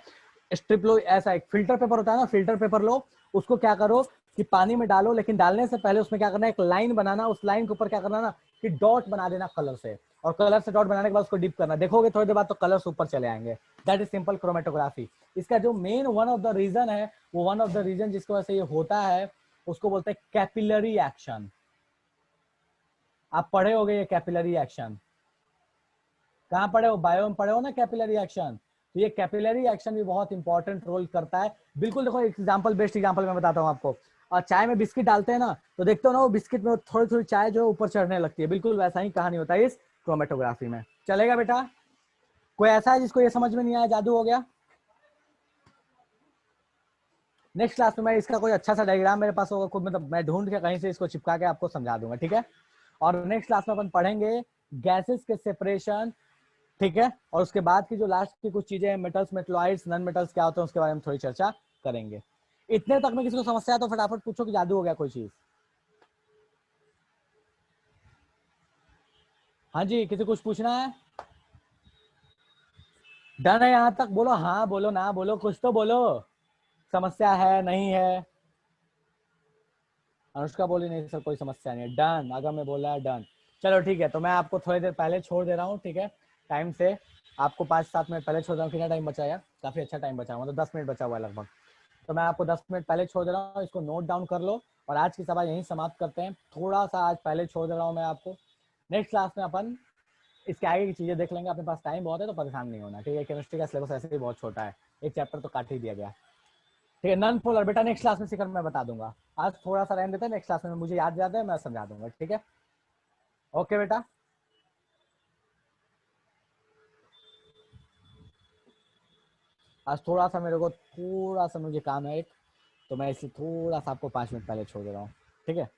स्ट्रिप लो, ऐसा एक फिल्टर पेपर होता है ना, फिल्टर पेपर लो, उसको क्या करो कि पानी में डालो, लेकिन डालने से पहले उसमें क्या करना है, एक लाइन बनाना, उस लाइन के ऊपर क्या करना ना कि डॉट बना देना कलर से, और कलर से डॉट बनाने के बाद उसको डिप करना, देखोगे थोड़ी देर बाद तो कलर्स ऊपर चले आएंगे। That is simple chromatography. इसका जो main one of the reason है, वो वन ऑफ द रीजन जिसकी वजह से ये होता है उसको बोलते हैं कैपिलरी एक्शन। आप पढ़े होगे ये कैपिलरी एक्शन, कहाँ पढ़े हो, बायो में पढ़े हो ना कैपिलरी एक्शन। तो ये कैपिलरी एक्शन भी बहुत इंपॉर्टेंट रोल करता है। बिल्कुल देखो एग्जांपल, बेस्ट एग्जांपल मैं बताता हूँ आपको। और चाय में बिस्किट डालते हैं ना, तो देखते हो ना वो बिस्किट में थोड़ी थोड़ी चाय जो है ऊपर चढ़ने लगती है, बिल्कुल वैसा ही कहानी होता है इस क्रोमेटोग्राफी में। चलेगा बेटा? कोई ऐसा है जिसको ये समझ में नहीं आया, जादू हो गया? नेक्स्ट क्लास में मैं इसका कोई अच्छा सा डायग्राम मेरे पास होगा, खुद मतलब मैं ढूंढ के कहीं से इसको चिपका के आपको समझा दूंगा। ठीक है, और नेक्स्ट क्लास में अपन पढ़ेंगे गैसेस के सेपरेशन। ठीक है, और उसके बाद की जो लास्ट की कुछ चीजें हैं, मेटल्स, मेटलॉइड्स, नॉन मेटल्स क्या होते हैं, उसके बारे में थोड़ी चर्चा करेंगे। इतने तक में किसी को समस्या है तो फटाफट पूछो कि जादू हो गया कोई चीज। हाँ जी, किसी कुछ पूछना है? डन है यहाँ तक? बोलो हाँ, बोलो ना, बोलो कुछ तो बोलो। समस्या है नहीं है? अनुष्का बोली नहीं सर कोई समस्या नहीं है। डन, अगर मैं बोला है डन। चलो ठीक है, तो मैं आपको थोड़ी देर पहले छोड़ दे रहा हूँ। ठीक है, टाइम से आपको 5-7 मिनट पहले छोड़ रहा हूँ। कितना टाइम बचा यार? काफी अच्छा टाइम बचा हुआ, मतलब 10 मिनट बचा हुआ है लगभग। तो मैं आपको 10 मिनट पहले छोड़ दे रहा हूँ, इसको नोट डाउन कर लो। और आज की सभा यहीं समाप्त करते हैं। थोड़ा सा आज पहले छोड़ दे रहा हूँ मैं आपको। नेक्स्ट क्लास में अपन इसके आगे की चीजें देख लेंगे। अपने पास टाइम बहुत है तो परेशान नहीं होना। ठीक है, केमिस्ट्री का सिलेबस ऐसे ही बहुत छोटा है, एक चैप्टर तो काट ही दिया गया। ठीक है, नॉन पोलर बेटा नेक्स्ट क्लास में सीकर मैं बता दूंगा। आज थोड़ा सा रहने देते हैं, नेक्स्ट क्लास में मुझे याद ज्यादा है, मैं समझा दूंगा। ठीक है, ओके बेटा। आज थोड़ा सा मेरे को थोड़ा सा मुझे काम है एक, तो मैं इसलिए थोड़ा सा आपको 5 मिनट पहले छोड़ दे रहा हूँ। ठीक है,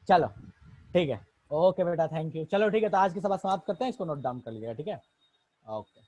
चलो ठीक है, ओके बेटा, थैंक यू। चलो ठीक है, तो आज की सभा समाप्त करते हैं, इसको नोट डाउन कर लीजिएगा। ठीक है, ओके।